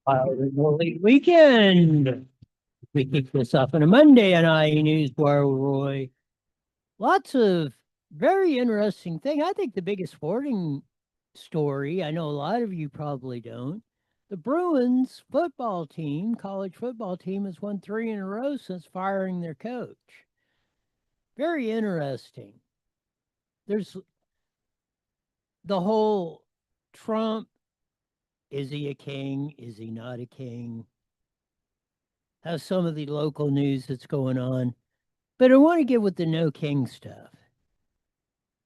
Late weekend. We kick this off on a Monday on IE News Bar Roy. Lots of very interesting thing. I think the biggest sporting story, I know a lot of you probably don't. The Bruins football team, college football team, has won three in a row since firing their coach. Very interesting. There's the whole Trump, is he a king? Is he not a king? Have some of the local news that's going on. But I want to get with the no king stuff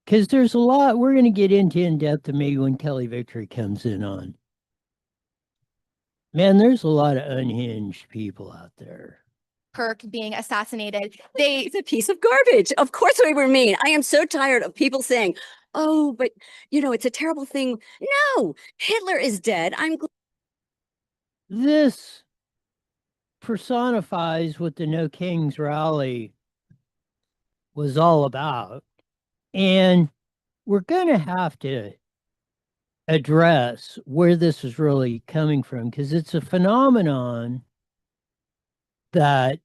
because there's a lot we're going to get into in depth maybe when Kelly Victory comes in on. Man, there's a lot of unhinged people out there. Kirk being assassinated. It's a piece of garbage. Of course we were mean. I am so tired of people saying, oh, but it's a terrible thing. No, Hitler is dead. This personifies what the No Kings rally was all about. And we're going to have to address where this is really coming from because it's a phenomenon that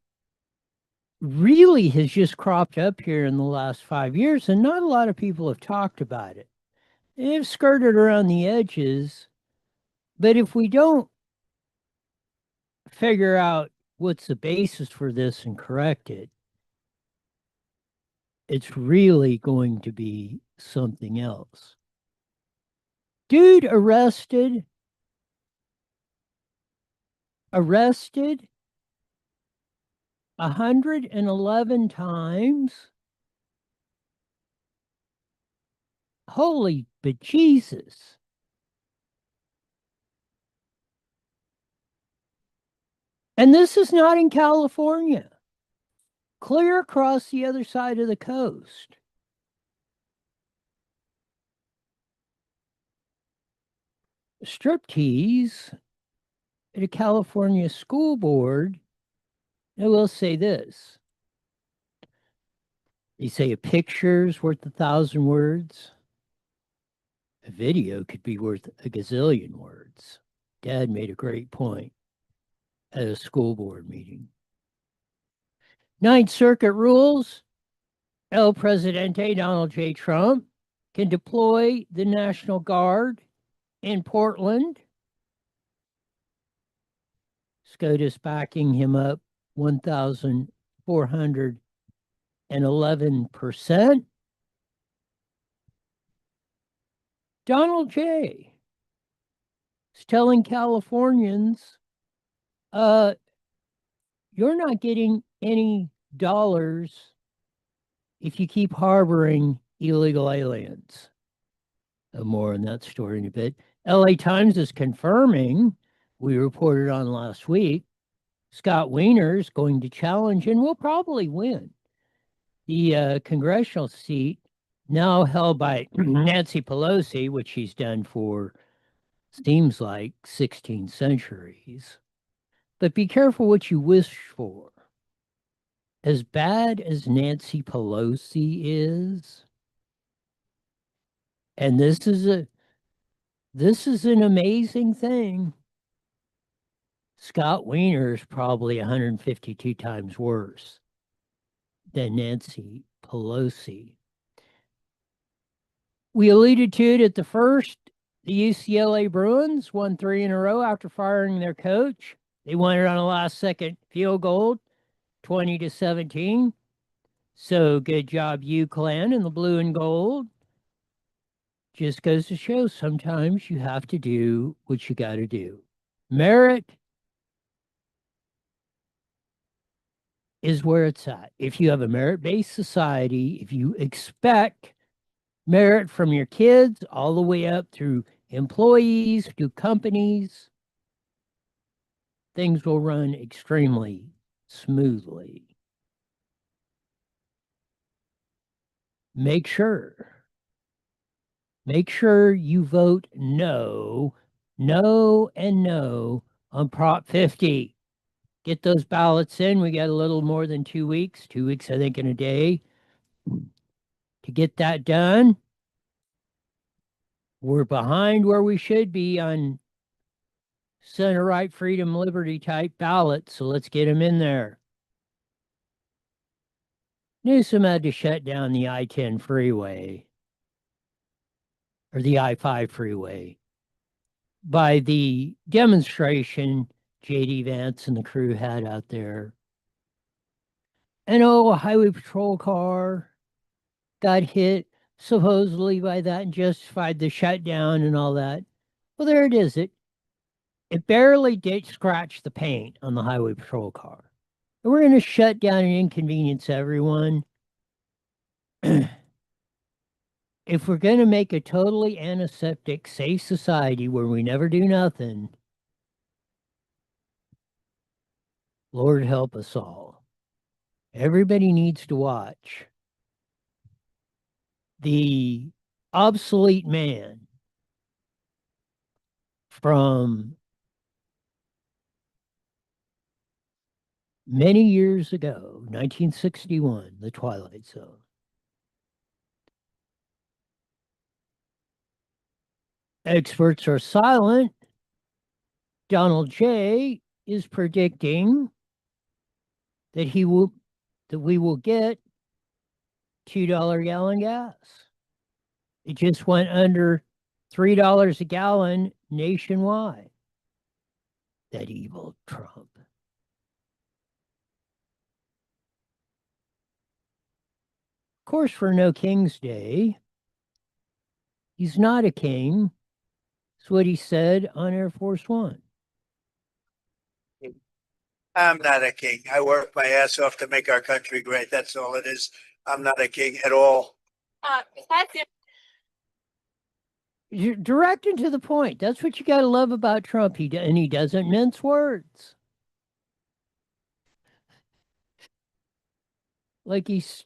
really has just cropped up here in the last 5 years, and not a lot of people have talked about it. They've skirted around the edges, but if we don't figure out what's the basis for this and correct it, it's really going to be something else. Dude arrested 111 times. Holy bejesus. And this is not in California. Clear across the other side of the coast. Strip tease at a California school board. I will say this. They say a picture's worth 1,000 words. A video could be worth a gazillion words. Dad made a great point at a school board meeting. Ninth Circuit rules El Presidente Donald J. Trump can deploy the National Guard in Portland. SCOTUS backing him up 1,411%. Donald J. is telling Californians, you're not getting any dollars if you keep harboring illegal aliens. More on that story in a bit. LA Times is confirming, we reported on last week, Scott Wiener's going to challenge and will probably win the congressional seat now held by Nancy Pelosi, which she's done for seems like 16 centuries. But be careful what you wish for. As bad as Nancy Pelosi is, and this is an amazing thing. Scott Wiener is probably 152 times worse than Nancy Pelosi. We alluded to it at the first. The UCLA Bruins won three in a row after firing their coach. They won it on a last-second field goal, 20-17. So good job, UCLan and the blue and gold. Just goes to show sometimes you have to do what you got to do. Merit is where it's at. If you have a merit-based society, if you expect merit from your kids all the way up through employees, to companies, things will run extremely smoothly. Make sure you vote no, no, and no on Prop 50. Get those ballots in. We got a little more than 2 weeks, 2 weeks, I think, in a day to get that done. We're behind where we should be on center right, freedom, liberty type ballot. So let's get him in there. Newsom had to shut down the I-10 freeway or the I-5 freeway by the demonstration J.D. Vance and the crew had out there. And a highway patrol car got hit supposedly by that and justified the shutdown and all that. Well, there it is. It barely did scratch the paint on the highway patrol car. And we're going to shut down and inconvenience everyone. If we're going to make a totally antiseptic, safe society where we never do nothing, Lord help us all. Everybody needs to watch the obsolete man from many years ago, 1961, The Twilight Zone. Experts are silent. Donald J. is predicting that we will get $2 a gallon gas. It just went under $3 a gallon nationwide. That evil Trump. Of course, for No King's Day, he's not a king. That's what he said on Air Force One. I'm not a king. I work my ass off to make our country great. That's all it is. I'm not a king at all. You're direct and to the point. That's what you got to love about Trump. And he doesn't mince words. Like he's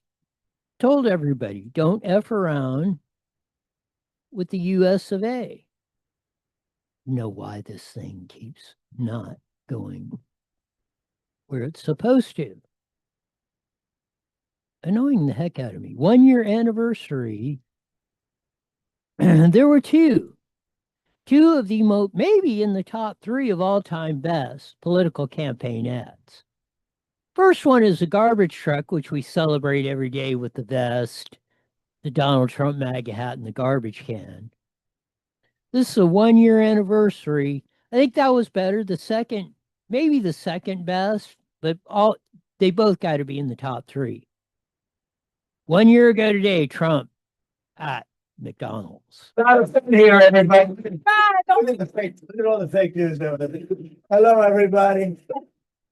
told everybody, don't F around with the US of A. Know why this thing keeps not going where it's supposed to. Annoying the heck out of me. 1 year anniversary. There were two of the maybe in the top 3 of all time best political campaign ads. First one is a garbage truck, which we celebrate every day with the vest, the Donald Trump MAGA hat, and the garbage can. This is a 1 year anniversary. I think that was better. The second, maybe the second best, but they both got to be in the top 3. 1 year ago today, Trump at McDonald's. Here, everybody. Look at all the fake news over there. Hello, everybody.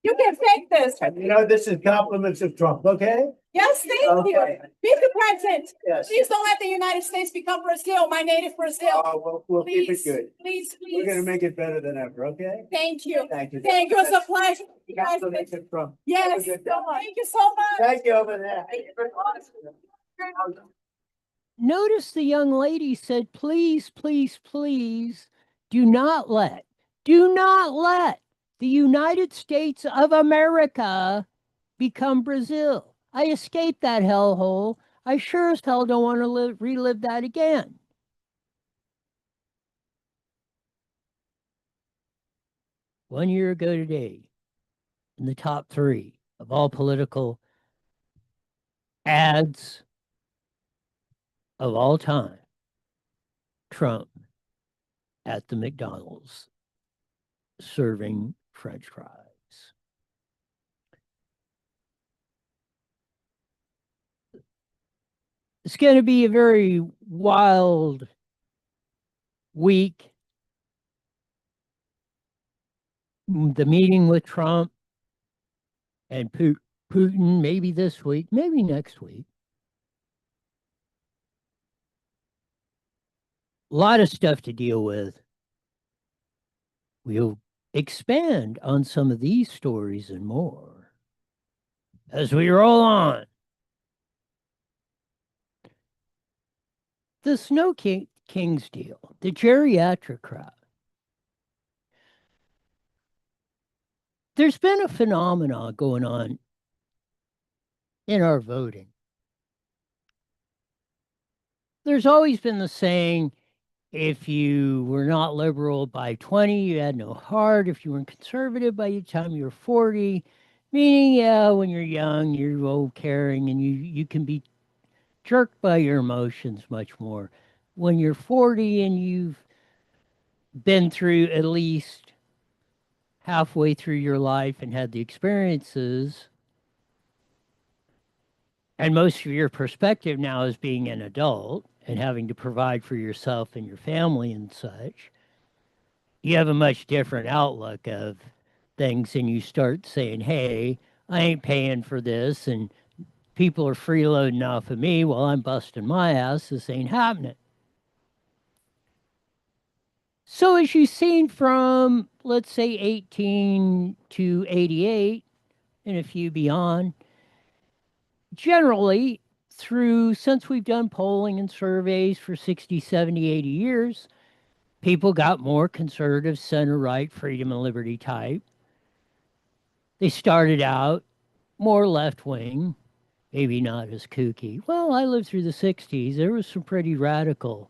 You can fake this. You know, this is compliments of Trump, okay? Yes, thank you. Okay. Mr. President, Yes. please don't let the United States become Brazil, my native Brazil. We'll keep it Please, good. please, We're gonna please. make it better than ever, okay? Thank you. Thank you. Thank you. It's a pleasure. Compliments of Trump. Yes, Have a good day. thank you so much. Thank you over there. Thank you very much. Notice the young lady said, please, please, please, do not let the United States of America become Brazil. I escaped that hellhole. I sure as hell don't want to relive that again. One year ago today, in the top 3 of all political ads of all time, Trump at the McDonald's serving French fries. It's going to be a very wild week. The meeting with Trump and Putin, maybe this week, maybe next week. A lot of stuff to deal with. We'll expand on some of these stories and more as we roll on. The Snow Kings deal, the geriatric crowd. There's been a phenomenon going on in our voting. There's always been the saying, If you were not liberal by 20, you had no heart. If you weren't conservative by the time you were 40, meaning, yeah, when you're young, you're old caring and you can be jerked by your emotions much more. When you're 40 and you've been through at least halfway through your life and had the experiences, and most of your perspective now is being an adult and having to provide for yourself and your family and such, you have a much different outlook of things and you start saying, hey, I ain't paying for this and people are freeloading off of me while I'm busting my ass. This ain't happening. So as you've seen from, let's say, 18 to 88 and a few beyond, generally since we've done polling and surveys for 60, 70, 80 years, people got more conservative, center right, freedom and liberty type. They started out more left wing, maybe not as kooky. Well, I lived through the 60s. There was some pretty radical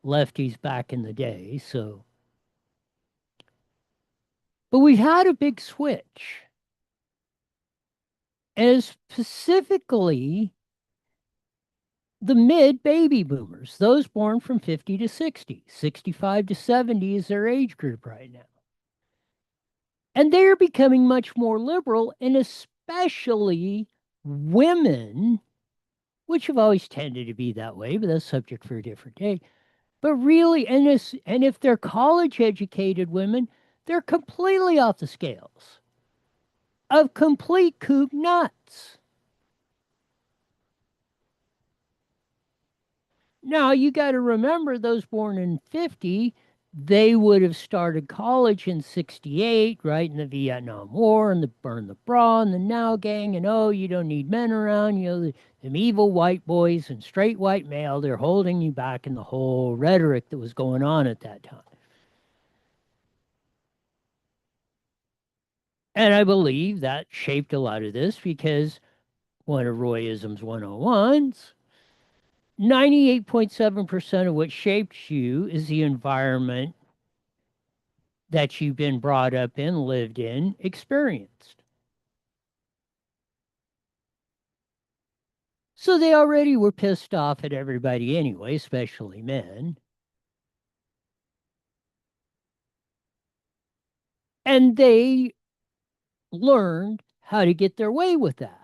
lefties back in the day, so. But we've had a big switch. And specifically the mid baby boomers, those born from 50 to 60, 65 to 70 is their age group right now. And they're becoming much more liberal, and especially women, which have always tended to be that way, but that's subject for a different day. But really, and if they're college educated women, they're completely off the scales of complete kook nuts. Now, you got to remember those born in 50, they would have started college in 68, right, in the Vietnam War, and the burn the bra, and the now gang, and oh, you don't need men around, you know, them evil white boys and straight white male, they're holding you back in the whole rhetoric that was going on at that time. And I believe that shaped a lot of this because one of Royism's 101s, 98.7% of what shaped you is the environment that you've been brought up in, lived in, experienced. So they already were pissed off at everybody anyway, especially men. And they learned how to get their way with that.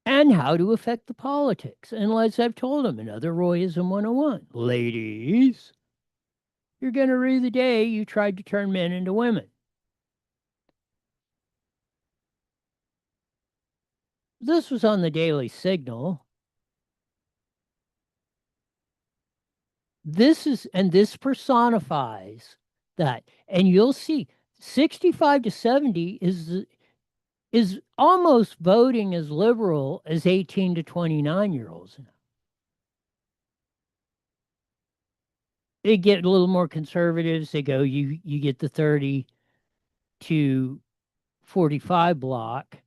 And how to affect the politics. And as I've told them, another Royism 101, ladies, you're going to rue the day you tried to turn men into women. This was on the Daily Signal. This personifies that. And you'll see 65 to 70 is almost voting as liberal as 18 to 29-year-olds now. They get a little more conservatives. They go, you get the 30 to 45 block.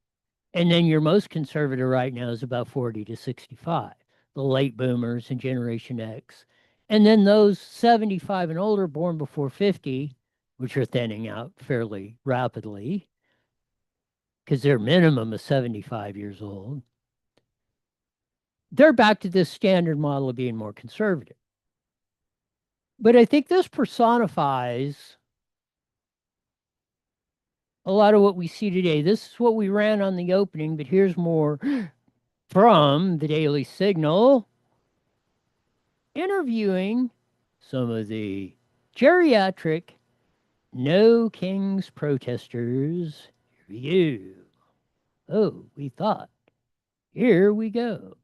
And then your most conservative right now is about 40 to 65, the late boomers and Generation X. And then those 75 and older born before 50, which are thinning out fairly rapidly because their minimum is 75 years old, they're back to this standard model of being more conservative. But I think this personifies a lot of what we see today. This is what we ran on the opening, but here's more from the Daily Signal interviewing some of the geriatric No Kings protesters. Here we go. Oh, we thought. Here we go.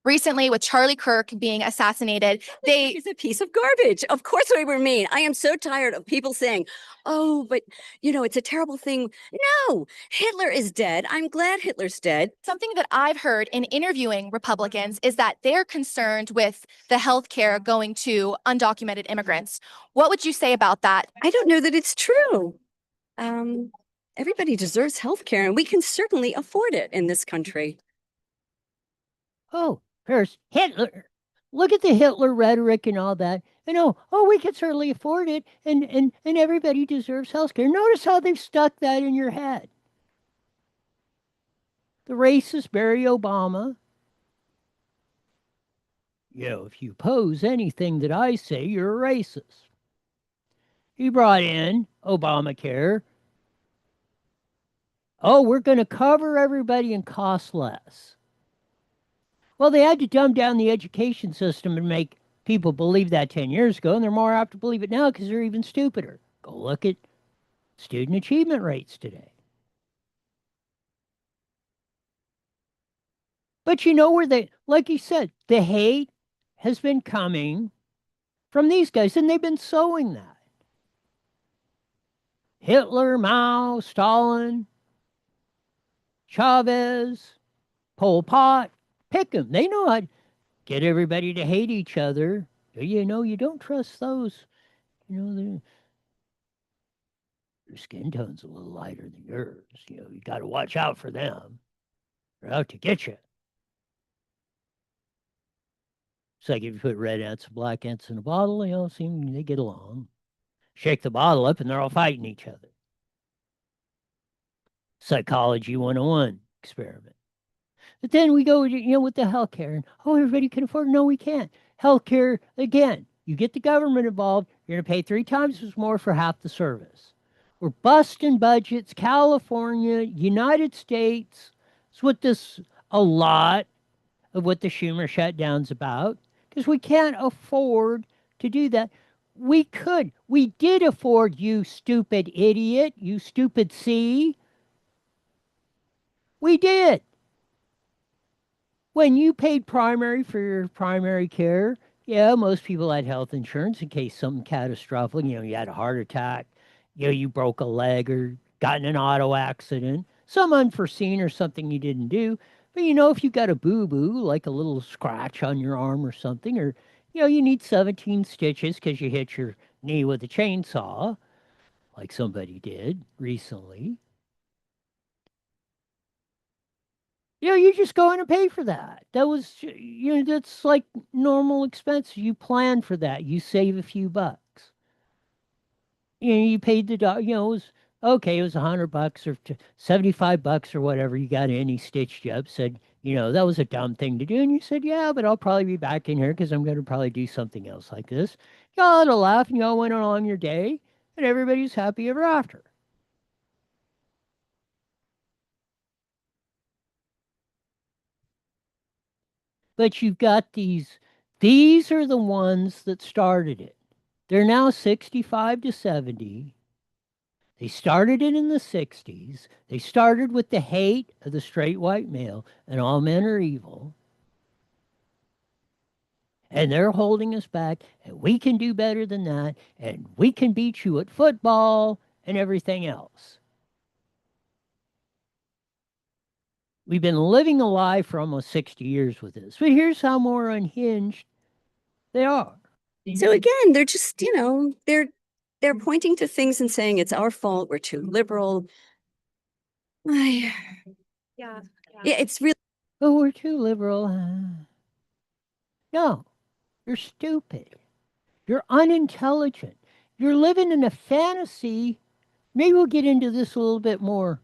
Recently, with Charlie Kirk being assassinated, they He's a piece of garbage. Of course we were mean. I am so tired of people saying, oh, but it's a terrible thing. No, Hitler is dead. I'm glad Hitler's dead. something that I've heard in interviewing Republicans is that they're concerned with the health care going to undocumented immigrants. What would you say about that? I don't know that it's true. Everybody deserves health care, and we can certainly afford it in this country. Oh, here's Hitler. Look at the Hitler rhetoric and all that. And oh, we can certainly afford it, and everybody deserves health care. Notice how they've stuck that in your head. The racist Barry Obama. If you oppose anything that I say, you're a racist. He brought in Obamacare. Oh, we're going to cover everybody and cost less. Well, they had to dumb down the education system and make people believe that 10 years ago, and they're more apt to believe it now because they're even stupider. Go look at student achievement rates today. But where like you said, the hate has been coming from these guys, and they've been sowing that. Hitler, Mao, Stalin, Chavez, Pol Pot, pick them. They know how to get everybody to hate each other. You don't trust those. Their skin tone's a little lighter than yours. You got to watch out for them. They're out to get you. It's like if you put red ants and black ants in a bottle, they get along. Shake the bottle up and they're all fighting each other. Psychology 101 experiment. But then we go, with the healthcare, and everybody can afford it. No, we can't. Healthcare, again, you get the government involved, you're going to pay 3 times as more for half the service. We're busting budgets. California, United States. It's what a lot of what the Schumer shutdown's about, because we can't afford to do that. We did afford, you stupid idiot, you stupid C. We did. When you paid primary for your primary care, yeah, most people had health insurance in case something catastrophic, you had a heart attack, you broke a leg or got in an auto accident, some unforeseen or something you didn't do. But if you got a boo-boo, like a little scratch on your arm or something, or, you need 17 stitches because you hit your knee with a chainsaw, like somebody did recently, you just go in and pay for that. That was, that's like normal expenses. You plan for that. You save a few bucks. You paid the dog, it was okay. It was $100 or $75 or whatever. You got in, he stitched you up, said, that was a dumb thing to do. And you said, yeah, but I'll probably be back in here because I'm going to probably do something else like this. Y'all had a laugh and y'all went along your day and everybody's happy ever after. But you've got these are the ones that started it. They're now 65 to 70. They started it in the 60s. They started with the hate of the straight white male and all men are evil. And they're holding us back, and we can do better than that, and we can beat you at football and everything else. We've been living a lie for almost 60 years with this. But here's how more unhinged they are. So again, they're just, they're pointing to things and saying it's our fault. We're too liberal. Yeah, it's really. Oh, we're too liberal. No, you're stupid. You're unintelligent. You're living in a fantasy. Maybe we'll get into this a little bit more.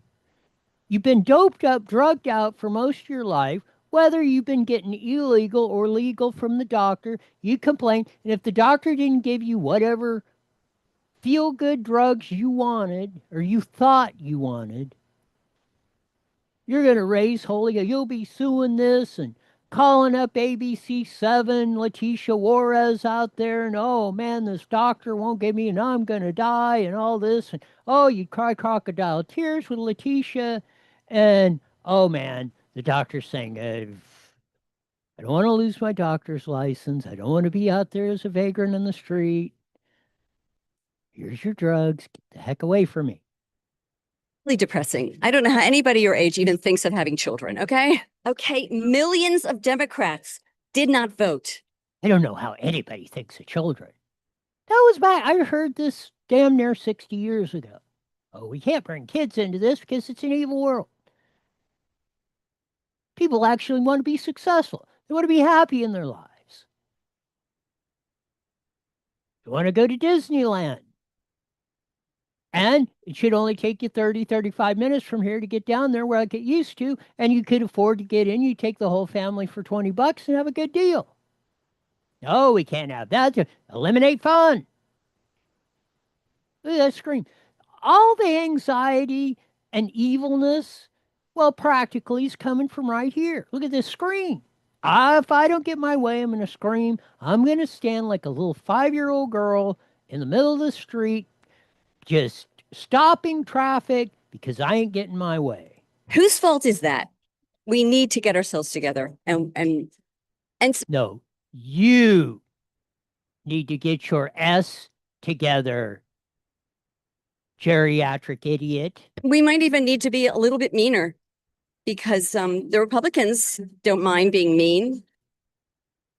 You've been doped up, drugged out for most of your life, whether you've been getting illegal or legal from the doctor. You complain, and if the doctor didn't give you whatever feel-good drugs you wanted or you thought you wanted, you're going to raise holy. You'll be suing this and calling up ABC7, Letitia Juarez out there, and oh man, this doctor won't give me, and I'm going to die, and all this. And oh, you cry crocodile tears with Letitia, and oh man, the doctor's saying, I don't want to lose my doctor's license. I don't want to be out there as a vagrant in the street. Here's your drugs. Get the heck away from me. Really depressing. I don't know how anybody your age even thinks of having children, okay? Okay, millions of Democrats did not vote. I don't know how anybody thinks of children. That was back. I heard this damn near 60 years ago. Oh, we can't bring kids into this because it's an evil world. People actually want to be successful. They want to be happy in their lives. You want to go to Disneyland. And it should only take you 30, 35 minutes from here to get down there where I get used to. And you could afford to get in. You take the whole family for $20 and have a good deal. No, we can't have that. Eliminate fun. Look at that screen. All the anxiety and evilness, well, practically is coming from right here. Look at this screen. If I don't get my way, I'm going to scream. I'm going to stand like a little 5-year-old girl in the middle of the street, just stopping traffic because I ain't getting my way. Whose fault is that? We need to get ourselves together No, you need to get your S together, geriatric idiot. we might even need to be a little bit meaner because the Republicans don't mind being mean.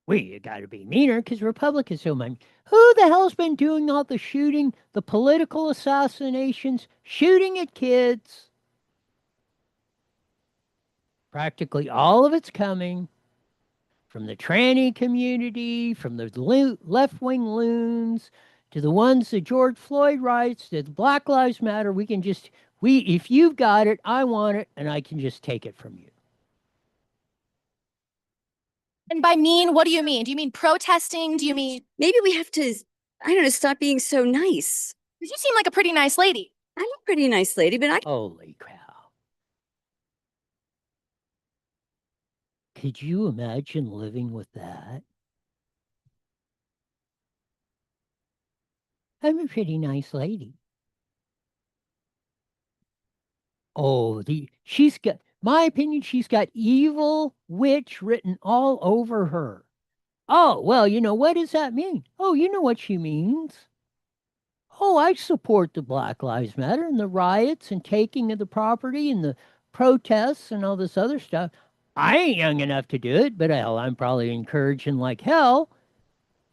You got to be meaner because Republicans don't mind. Who the hell's been doing all the shooting, the political assassinations, shooting at kids? Practically all of it's coming from the tranny community, from the left-wing loons, to the ones that George Floyd writes, that Black Lives Matter. If you've got it, I want it, and I can just take it from you. And by mean, what do you mean? Do you mean protesting? Do you mean, Maybe we have to, I don't know, stop being so nice. you seem like a pretty nice lady. I'm a pretty nice lady, but Holy cow. Could you imagine living with that? I'm a pretty nice lady. Oh, my opinion, she's got evil witch written all over her. Oh, well, what does that mean? Oh, you know what she means. Oh, I support the Black Lives Matter and the riots and taking of the property and the protests and all this other stuff. I ain't young enough to do it, but hell, I'm probably encouraging like hell.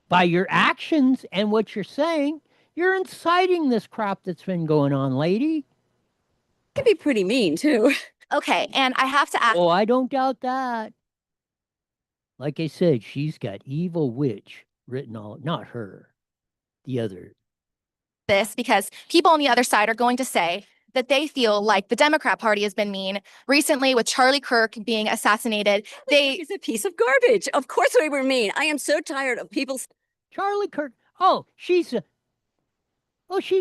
By your actions and what you're saying, you're inciting this crap that's been going on, lady. can be pretty mean too. Okay, and I have to ask Oh, I don't doubt that. Like I said, she's got evil witch written all, not her, the other. this because people on the other side are going to say that they feel like the Democrat Party has been mean. Recently, with Charlie Kirk being assassinated, He's a piece of garbage. Of course we were mean. I am so tired of people. Charlie Kirk. She's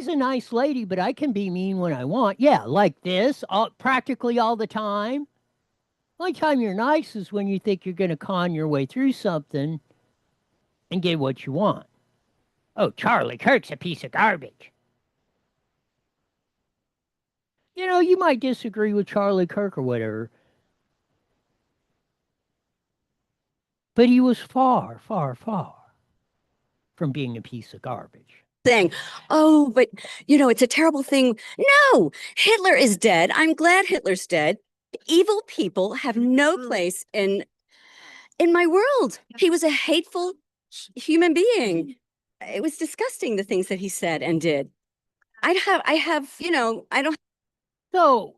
a nice lady, but I can be mean when I want. Yeah, like this, practically all the time. The only time you're nice is when you think you're going to con your way through something and get what you want. Oh, Charlie Kirk's a piece of garbage. You might disagree with Charlie Kirk or whatever, but he was far, far, far from being a piece of garbage. Thing. Oh, but it's a terrible thing. No, Hitler is dead. I'm glad Hitler's dead. Evil people have no place in my world. He was a hateful human being. It was disgusting the things that he said and did. I don't. So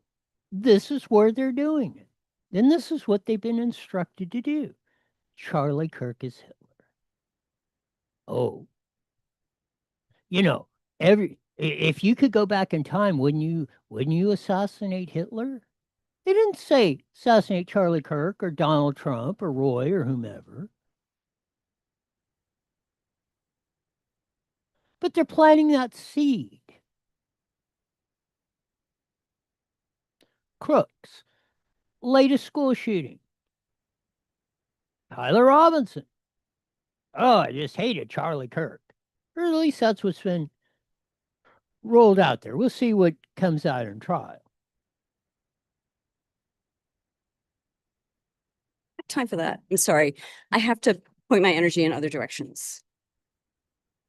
this is where they're doing it. Then this is what they've been instructed to do. Charlie Kirk is Hitler. Oh, if you could go back in time, wouldn't you assassinate Hitler? They didn't say assassinate Charlie Kirk or Donald Trump or Roy or whomever. But they're planting that seed. Crooks. Latest school shooting. Tyler Robinson. Oh, I just hated Charlie Kirk. Or at least that's what's been rolled out there. We'll see what comes out in trial. Time for that. I'm sorry. I have to point my energy in other directions.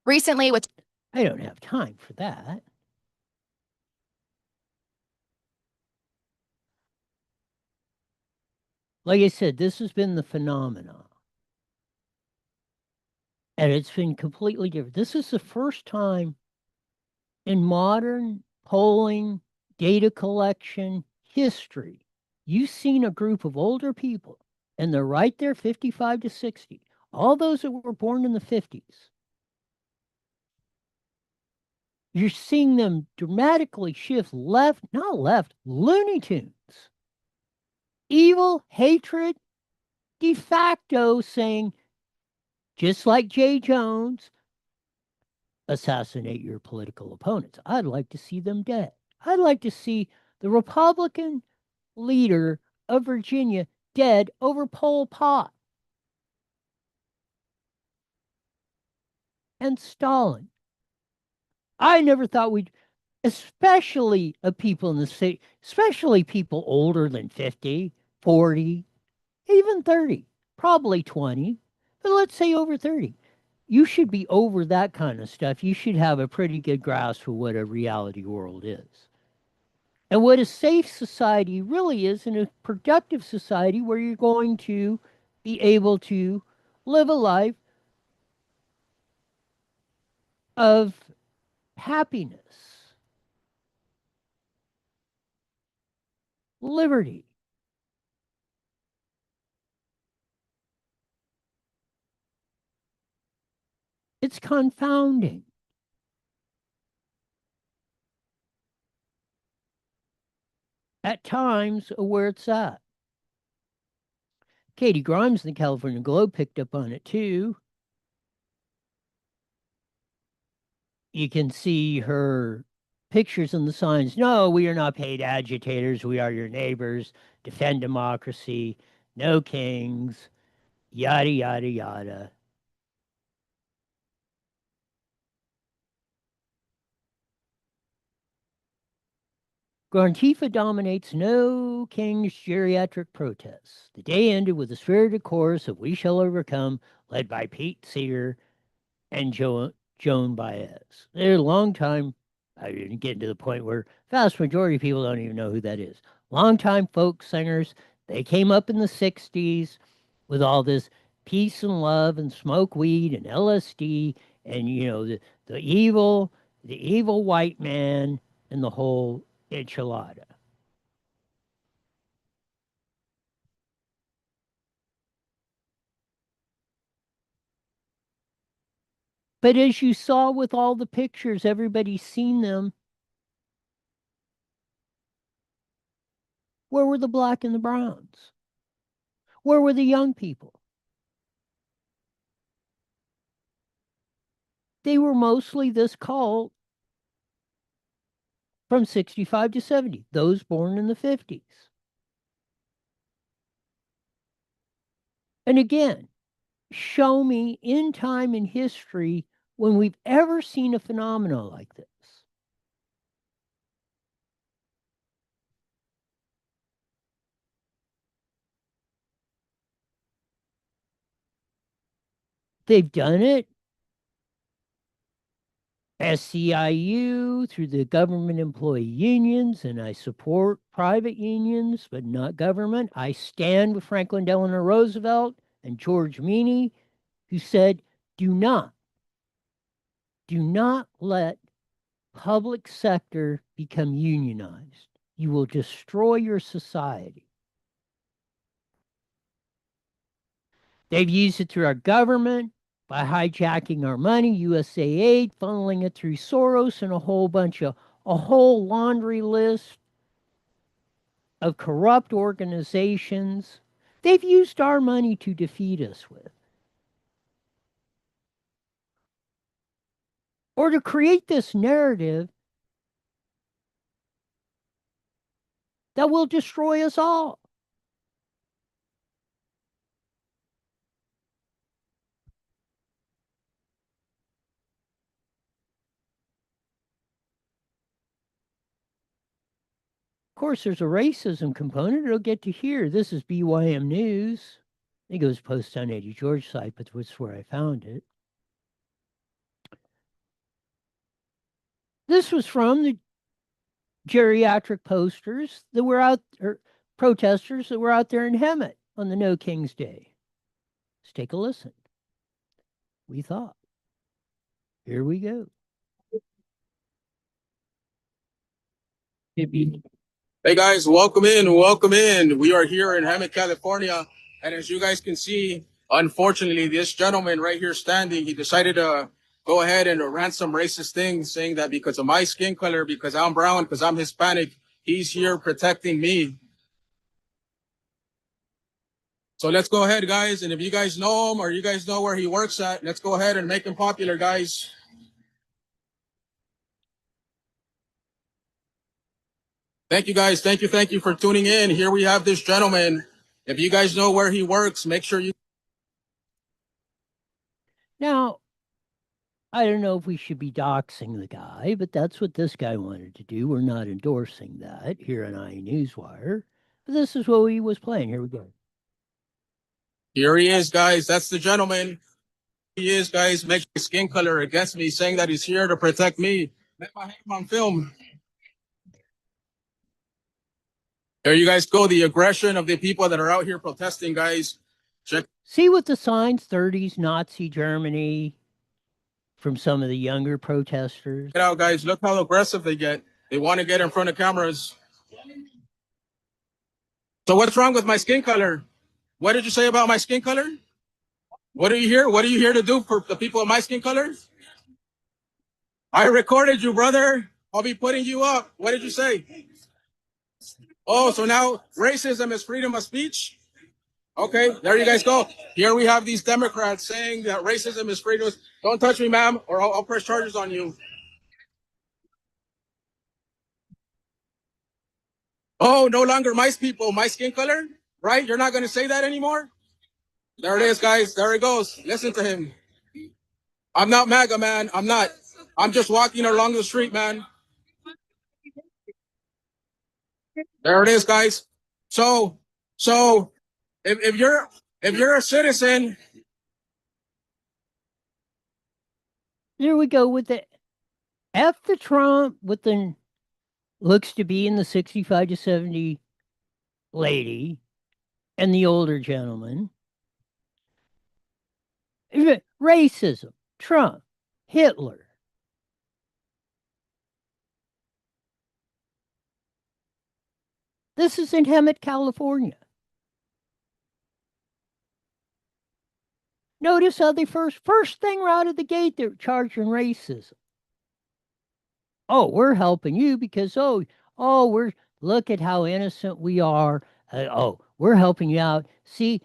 recently with I don't have time for that. Like I said, this has been the phenomenon. And it's been completely different. This is the first time in modern polling, data collection history, you've seen a group of older people, and they're right there, 55 to 60, all those that were born in the 50s. You're seeing them dramatically shift left, not left, Looney Tunes. Evil, hatred, de facto saying, just like Jay Jones, assassinate your political opponents. I'd like to see them dead. I'd like to see the Republican leader of Virginia dead over Pol Pot and Stalin. I never thought we'd, especially of people in the city, especially people older than 50, 40, even 30, probably 20, but let's say over 30. You should be over that kind of stuff. You should have a pretty good grasp of what a reality world is. And what a safe society really is, and a productive society where you're going to be able to live a life of happiness, liberty. It's confounding. At times, where it's at. Katie Grimes in the California Globe picked up on it too. You can see her pictures on the signs. No, we are not paid agitators. We are your neighbors. Defend democracy. No kings. Yada, yada, yada. Antifa dominates no king's geriatric protests. The day ended with a spirited chorus of We Shall Overcome, led by Pete Seeger and Joan Baez. They're a long time, I didn't get to the point where vast majority of people don't even know who that is. Longtime folk singers. They came up in the 60s with all this peace and love and smoke weed and LSD and, you know, the evil white man and the whole enchilada. But as you saw with all the pictures, everybody's seen them. Where were the black and the browns? Where were the young people? They were mostly this cult from 65 to 70, those born in the 50s. And again, show me in time in history when we've ever seen a phenomenon like this. They've done it. SCIU through the government employee unions, and I support private unions, but not government. I stand with Franklin Delano Roosevelt and George Meany, who said, do not let public sector become unionized. You will destroy your society. They've used it through our government by hijacking our money, USAID, funneling it through Soros and a whole laundry list of corrupt organizations. They've used our money to defeat us with. Or to create this narrative that will destroy us all. Of course, there's a racism component. It'll get to here. This is BYM News. I think it was posted on Eddie George's site, but that's where I found it. This was from the geriatric posters that were out, or protesters that were out there in Hemet on the No King's Day. Let's take a listen. We thought. Here we go. Hey guys, welcome in, welcome in. We are here in Hemet, California. And as you guys can see, unfortunately, this gentleman right here standing, he decided to go ahead and rant some racist things, saying that because of my skin color, because I'm brown, because I'm Hispanic, he's here protecting me. So let's go ahead, guys. And if you guys know him or you guys know where he works at, let's go ahead and make him popular, guys. Thank you, guys. Thank you for tuning in. Here we have this gentleman. If you guys know where he works, make sure you. Now, I don't know if we should be doxing the guy, but that's what this guy wanted to do. We're not endorsing that here on iNewsWire. But this is what he was playing. Here we go. Here he is, guys. That's the gentleman. He is, guys, making skin color against me, saying that he's here to protect me. Let my name on film. There you guys go. The aggression of the people that are out here protesting, guys. Check. See what the signs, 30s, Nazi Germany, from some of the younger protesters. It out, guys. Look how aggressive they get. They want to get in front of cameras. So what's wrong with my skin color? What did you say about my skin color? What are you here? What are you here to do for the people of my skin color? I recorded you, brother. I'll be putting you up. What did you say? Oh, so now racism is freedom of speech? Okay, there you guys go. Here we have these Democrats saying that racism is freedom. Don't touch me, ma'am, or I'll press charges on you. Oh, no longer my people, my skin color, right? You're not going to say that anymore? There it is, guys. There it goes. Listen to him. I'm not MAGA, man. I'm not. I'm just walking along the street, man. There it is, guys. So if you're a citizen, There we go with the F the Trump with the looks to be in the 65 to 70 lady and the older gentleman. Racism, Trump, Hitler. This is in Hemet, California. Notice how they first thing right out of the gate, they're charging racism. Oh, we're helping you because we're look at how innocent we are. We're helping you out. See,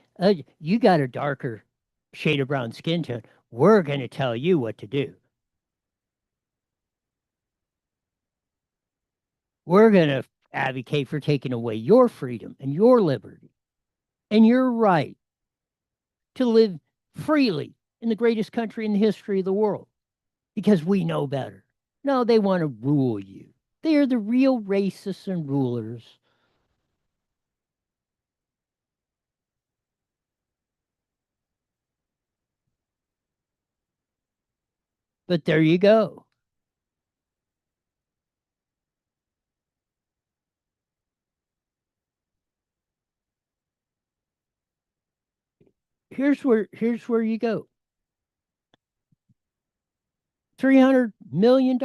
you got a darker shade of brown skin tone. We're going to tell you what to do. We're going to advocate for taking away your freedom and your liberty and your right to live freely in the greatest country in the history of the world because we know better. No, they want to rule you. They are the real racists and rulers. But there you go. Here's where you go. $300 million.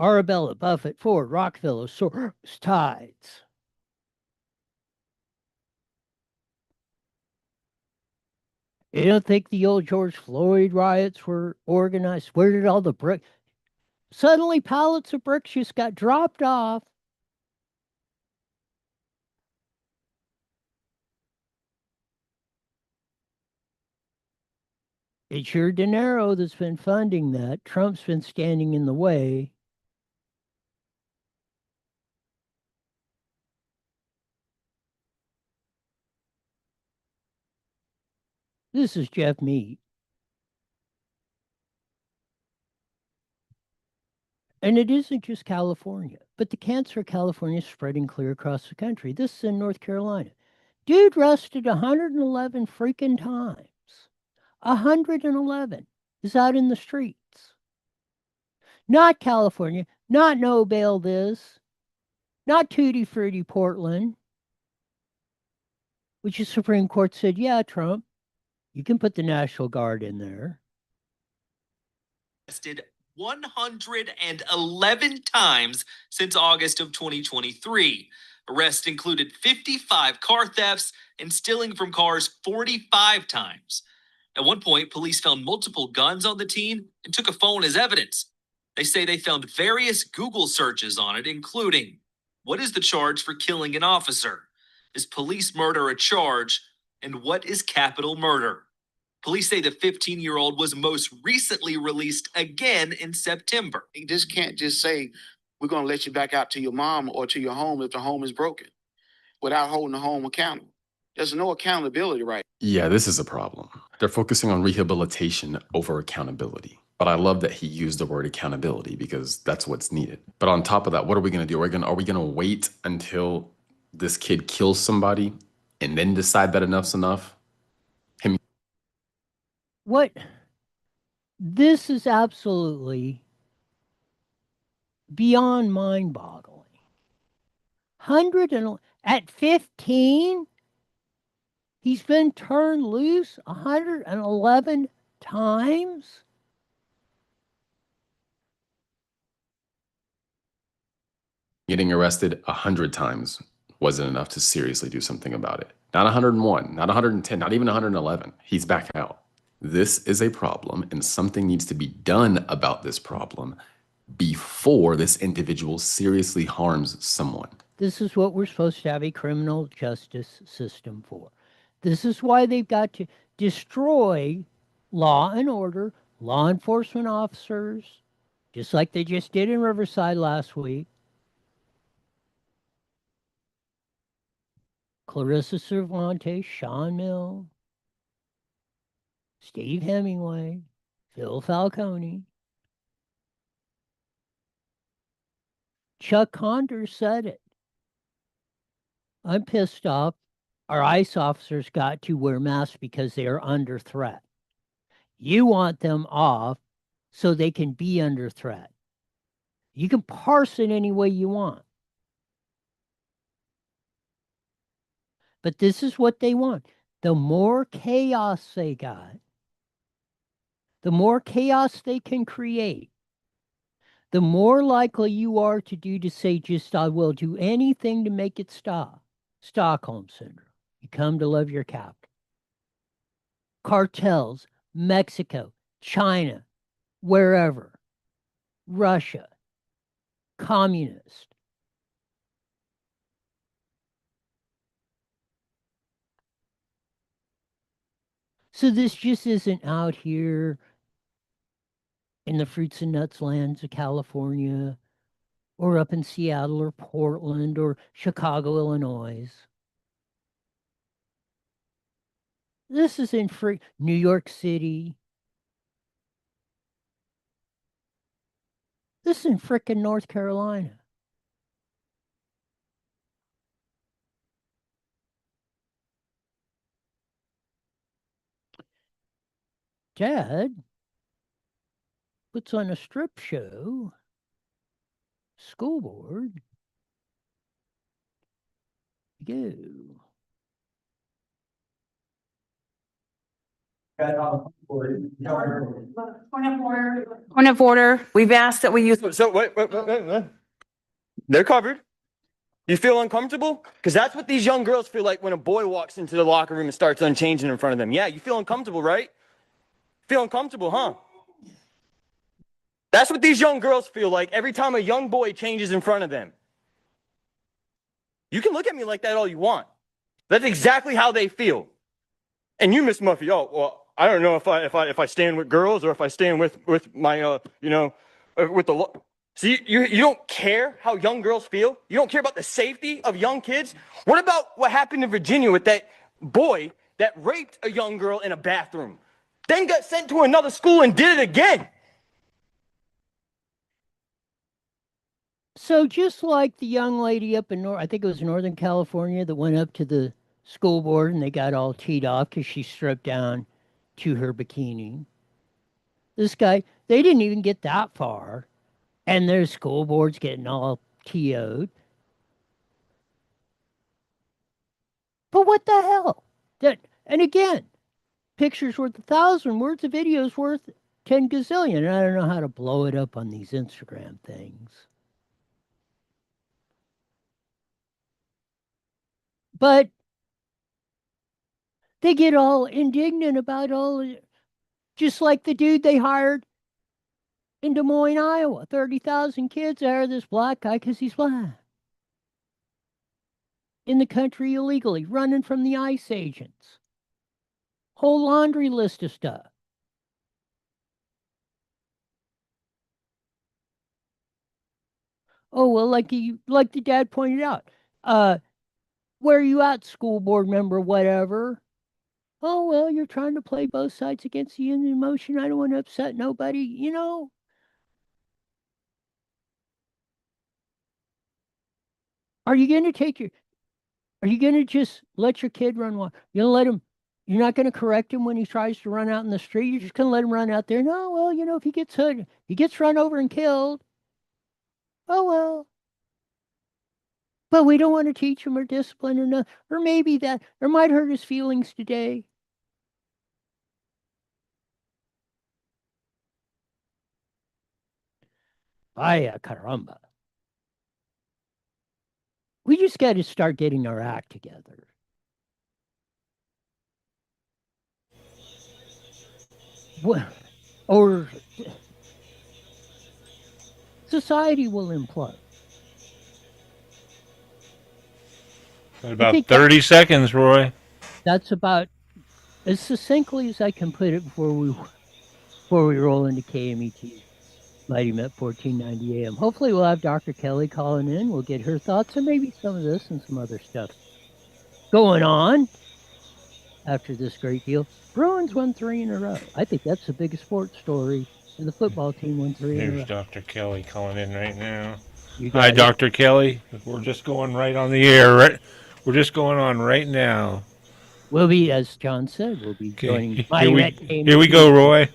Arabella, Buffett, Ford, Rockefeller, Soros, Tides. You don't think the old George Floyd riots were organized? Where did all the bricks? Suddenly, pallets of bricks just got dropped off. It's your dinero that's been funding that. Trump's been standing in the way. This is Jeff Mead. And it isn't just California, but the cancer of California is spreading clear across the country. This is in North Carolina. Dude rusted 111 freaking times. 111 is out in the streets. Not California, not no bail this, not Tutti Frutti Portland, which the Supreme Court said, yeah, Trump, you can put the National Guard in there. Arrested 111 times since August of 2023. Arrests included 55 car thefts and stealing from cars 45 times. At one point, police found multiple guns on the teen and took a phone as evidence. They say they found various Google searches on it, including, what is the charge for killing an officer? Is police murder a charge? And what is capital murder? Police say the 15-year-old was most recently released again in September. You just can't just say, we're going to let you back out to your mom or to your home if the home is broken without holding the home accountable. There's no accountability, right? Yeah, this is a problem. They're focusing on rehabilitation over accountability. But I love that he used the word accountability because that's what's needed. But on top of that, what are we going to do? Are we going to wait until this kid kills somebody and then decide that enough's enough? This is absolutely beyond mind-boggling. At 15, he's been turned loose 111 times. Getting arrested 100 times wasn't enough to seriously do something about it. Not 101, not 110, not even 111. He's back out. This is a problem, and something needs to be done about this problem before this individual seriously harms someone. This is what we're supposed to have a criminal justice system for. This is why they've got to destroy law and order, law enforcement officers, just like they just did in Riverside last week. Clarissa Cervantes, Sean Mill, Steve Hemingway, Phil Falcone. Chuck Conder said it. I'm pissed off. Our ICE officers got to wear masks because they are under threat. You want them off so they can be under threat. You can parse it any way you want. But this is what they want. The more chaos they got, the more chaos they can create, the more likely you are to say, just I will do anything to make it stop. Stockholm Syndrome. You come to love your captain. Cartels, Mexico, China, wherever, Russia, communist. So this just isn't out here in the fruits and nuts lands of California or up in Seattle or Portland or Chicago, Illinois. This is in New York City. This is in frickin' North Carolina. Dad puts on a strip show. School board. Go. Point of order. We've asked that we use. So wait. They're covered. You feel uncomfortable? Because that's what these young girls feel like when a boy walks into the locker room and starts unchanging in front of them. Yeah, you feel uncomfortable, right? Feel uncomfortable, huh? That's what these young girls feel like every time a young boy changes in front of them. You can look at me like that all you want. That's exactly how they feel. And you, Miss Muffy, oh, well, I don't know if I stand with girls or if I stand with my with the so you don't care how young girls feel? You don't care about the safety of young kids? What about what happened in Virginia with that boy that raped a young girl in a bathroom, then got sent to another school and did it again? So just like the young lady up in I think it was Northern California that went up to the school board and they got all teed off because she stripped down to her bikini. This guy, they didn't even get that far. And their school board's getting all TO'd. But what the hell? And again, pictures worth 1,000 words, a video's worth 10 gazillion. And I don't know how to blow it up on these Instagram things. But they get all indignant about all Just like the dude they hired in Des Moines, Iowa. 30,000 kids hire this black guy because he's black. In the country illegally, running from the ICE agents. Whole laundry list of stuff. Oh, well, like the dad pointed out, where are you at, school board member, whatever? Oh, well, you're trying to play both sides against the Indian motion. I don't want to upset nobody, Are you going to just let your kid run wild? You're going to let him, you're not going to correct him when he tries to run out in the street. You're just going to let him run out there. No, well, if he gets hurt, he gets run over and killed. Oh, well. But we don't want to teach him or discipline or nothing. Or maybe that, or might hurt his feelings today. Vaya caramba. We just got to start getting our act together. Or society will implode. About 30 seconds, Roy. That's about as succinctly as I can put it before we roll into KMET. Mighty Met 1490 AM. Hopefully we'll have Dr. Kelly calling in. We'll get her thoughts and maybe some of this and some other stuff going on after this great deal. Bruins won 3 in a row. I think that's the biggest sports story. And the football team won 3 in a row. Here's Dr. Kelly calling in right now. Hi, Hi, Dr. Kelly. We're just going right on the air. Right, we're just going on right now. We'll be, as John said, we'll be joining. Here we go, Roy.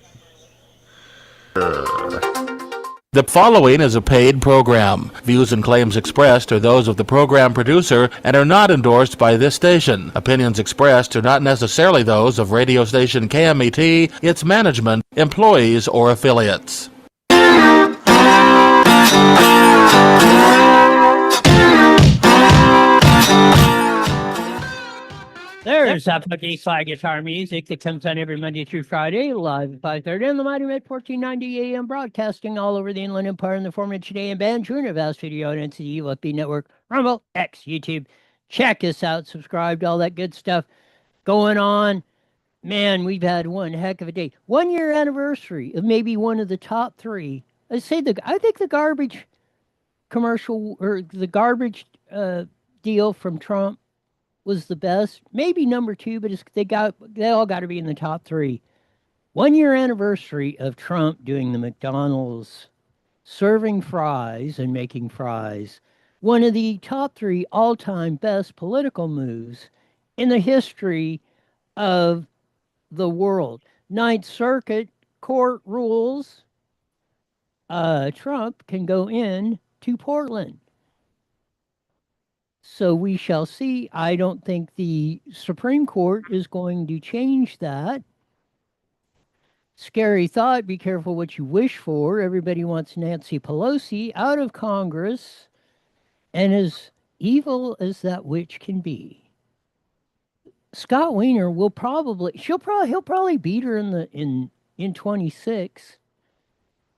The following is a paid program. Views and claims expressed are those of the program producer and are not endorsed by this station. Opinions expressed are not necessarily those of radio station KMET, its management, employees, or affiliates. There's that fucking slide guitar music that comes on every Monday through Friday, live at 5:30 on the Mighty Met 1490 AM, broadcasting all over the Inland Empire in the form of today and band, Junior Vast Video and NCD, UFB Network, Rumble, X, YouTube. Check us out, subscribe to all that good stuff going on. Man, we've had one heck of a day. 1 year anniversary of maybe one of the top 3. I think the garbage commercial or the garbage deal from Trump was the best, maybe number 2, but they all got to be in the top 3. 1 year anniversary of Trump doing the McDonald's serving fries and making fries. One of the top 3 all-time best political moves in the history of the world. Ninth Circuit Court rules Trump can go in to Portland. So we shall see. I don't think the Supreme Court is going to change that. Scary thought. Be careful what you wish for. Everybody wants Nancy Pelosi out of Congress, and as evil as that witch can be, Scott Wiener will he'll probably beat her in 26.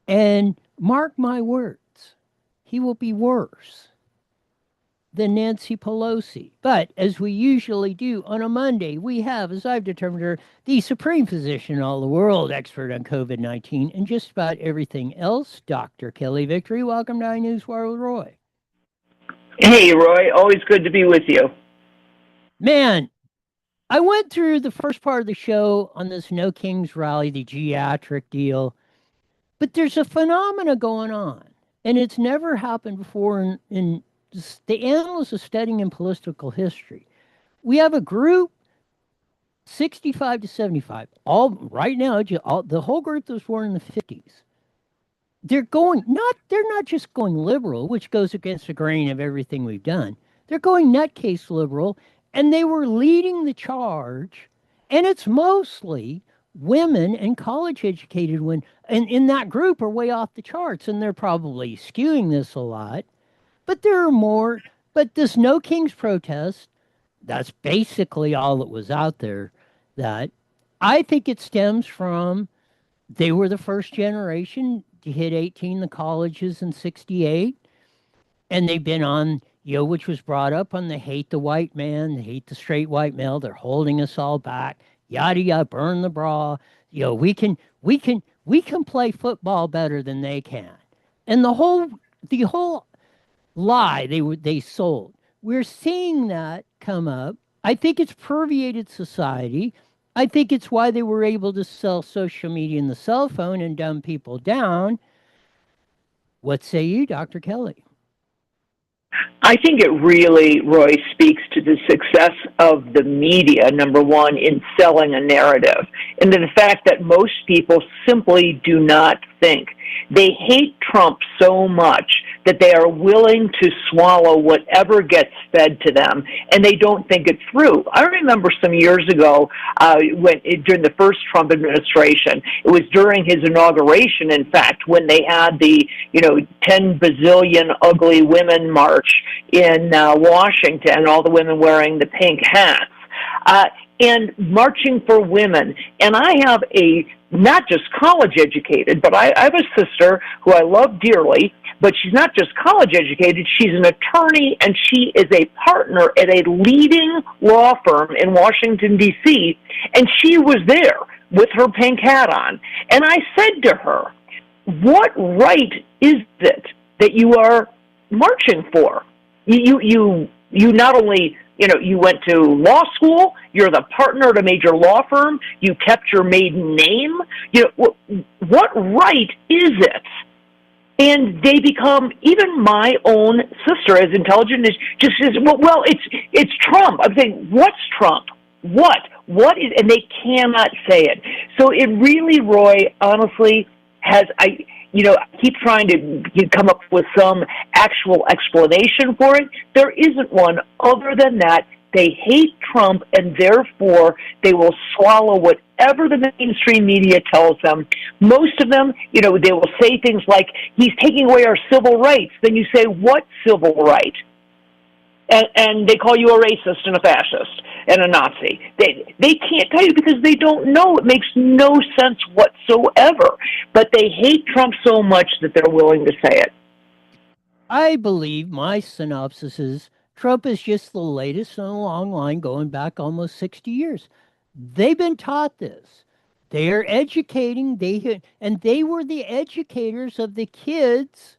And mark my words, he will be worse than Nancy Pelosi. But as we usually do on a Monday, we have, as I've determined her, the supreme physician in all the world, expert on COVID-19 and just about everything else, Dr. Kelly Victory. Welcome to iNewsWire with Roy. Hey, Roy. Always good to be with you. Man, I went through the first part of the show on this No Kings rally, the geriatric deal, but there's a phenomena going on, and it's never happened before in the annals of studying in political history. We have a group 65 to 75, all right now, the whole group that was born in the 50s. They're not just going liberal, which goes against the grain of everything we've done. They're going nutcase liberal, and they were leading the charge, and it's mostly women and college educated women, and in that group are way off the charts, and they're probably skewing this a lot. But there are more. But this No Kings protest, that's basically all that was out there. That I think it stems from They were the first generation to hit 18, the colleges in 68. And they've been on, which was brought up on the hate the white man, the hate the straight white male. They're holding us all back, yada yada, burn the bra. We can play football better than they can. And the whole lie they sold. We're seeing that come up. I think it's permeated society. I think it's why they were able to sell social media and the cell phone and dumb people down. What say you, Dr. Kelly? I think it really, Roy, speaks to the success of the media, number one, in selling a narrative, and to the fact that most people simply do not think. They hate Trump so much that they are willing to swallow whatever gets fed to them, and they don't think it through. I remember some years ago, during the first Trump administration, it was during his inauguration, in fact, when they had the 10 bazillion ugly women march in Washington, all the women wearing the pink hats. And marching for women. And I have not just college educated, but I have a sister who I love dearly, but she's not just college educated, she's an attorney, and she is a partner at a leading law firm in Washington, D.C., and she was there with her pink hat on. And I said to her, what right is it that you are marching for? You not only... you went to law school, you're the partner at a major law firm, you kept your maiden name. What right is it? And they become, even my own sister, as intelligent as, just says, well, it's Trump. I'm saying, what's Trump? What is, and they cannot say it. So it really, Roy, honestly, I keep trying to come up with some actual explanation for it. There isn't one other than that. They hate Trump, and therefore they will swallow whatever the mainstream media tells them. Most of them, they will say things like, he's taking away our civil rights. Then you say, what civil right? And they call you a racist and a fascist and a Nazi. They can't tell you because they don't know. It makes no sense whatsoever. But they hate Trump so much that they're willing to say it. I believe my synopsis is Trump is just the latest in a long line going back almost 60 years. They've been taught this. They are educating. And they were the educators of the kids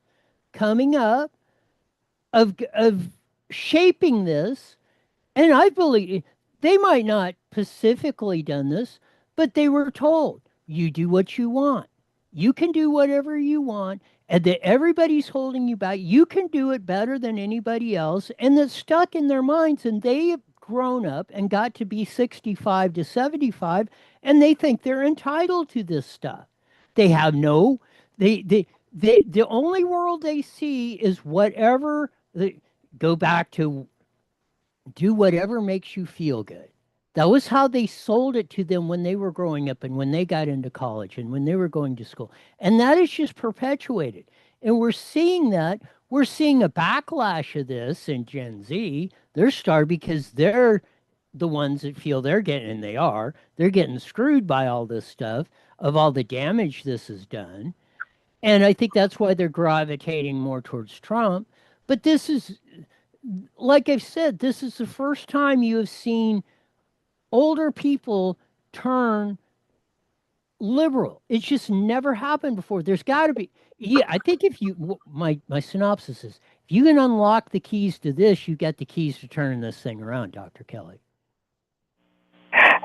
coming up of shaping this. And I believe they might not specifically done this, but they were told, you do what you want. You can do whatever you want, and that everybody's holding you back. You can do it better than anybody else, and that's stuck in their minds, and they have grown up and got to be 65 to 75, and they think they're entitled to this stuff. They have the only world they see is whatever, go back to do whatever makes you feel good. That was how they sold it to them when they were growing up and when they got into college and when they were going to school. And that is just perpetuated. And we're seeing that. We're seeing a backlash of this in Gen Z. They're starved because they're the ones that feel they're getting, and they're getting screwed by all this stuff, of all the damage this has done. And I think that's why they're gravitating more towards Trump. But this is, like I've said, this is the first time you have seen older people turn liberal. It's just never happened before. There's got to be, I think if you, my synopsis is, if you can unlock the keys to this, you get the keys to turning this thing around, Dr. Kelly.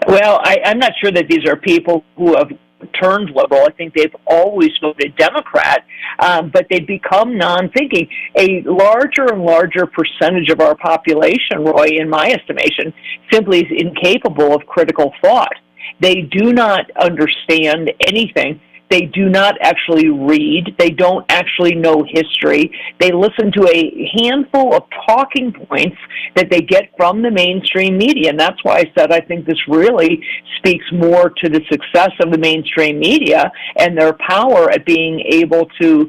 Well, I'm not sure that these are people who have turned liberal. I think they've always voted Democrat, but they've become non-thinking. A larger and larger percentage of our population, Roy, in my estimation, simply is incapable of critical thought. They do not understand anything. They do not actually read. They don't actually know history. They listen to a handful of talking points that they get from the mainstream media. And that's why I said I think this really speaks more to the success of the mainstream media and their power at being able to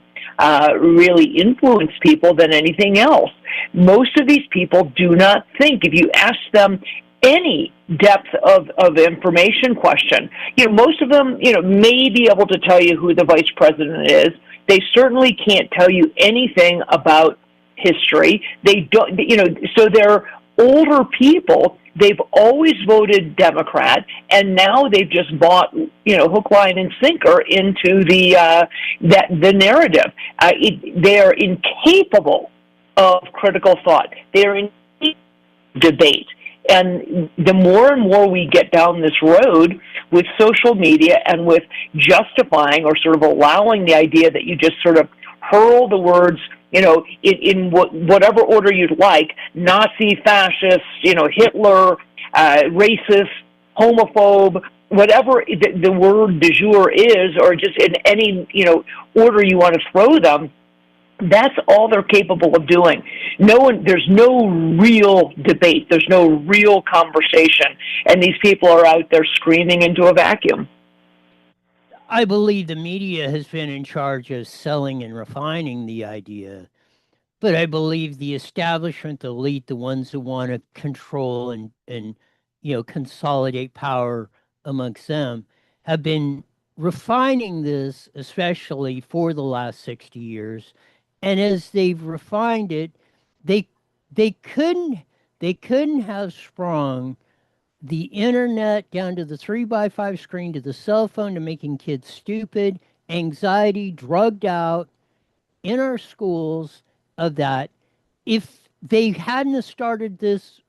really influence people than anything else. Most of these people do not think. If you ask them any depth of information question. Most of them, may be able to tell you who the vice president is. They certainly can't tell you anything about history. They don't, so they're older people. They've always voted Democrat, and now they've just bought, hook, line, and sinker into the narrative. They are incapable of critical thought. They are in debate. And the more and more we get down this road with social media and with justifying or sort of allowing the idea that you just sort of hurl the words, in whatever order you'd like, Nazi, fascist, Hitler, racist, homophobe, whatever the word du jour is, or just in any, order you want to throw them, that's all they're capable of doing. There's no real debate. There's no real conversation. And these people are out there screaming into a vacuum. I believe the media has been in charge of selling and refining the idea. But I believe the establishment, the elite, the ones who want to control and consolidate power amongst them, have been refining this, especially for the last 60 years. And as they've refined it, they couldn't have sprung the internet down to the 3x5 screen, to the cell phone, to making kids stupid, anxiety, drugged out in our schools, of that, if they hadn't started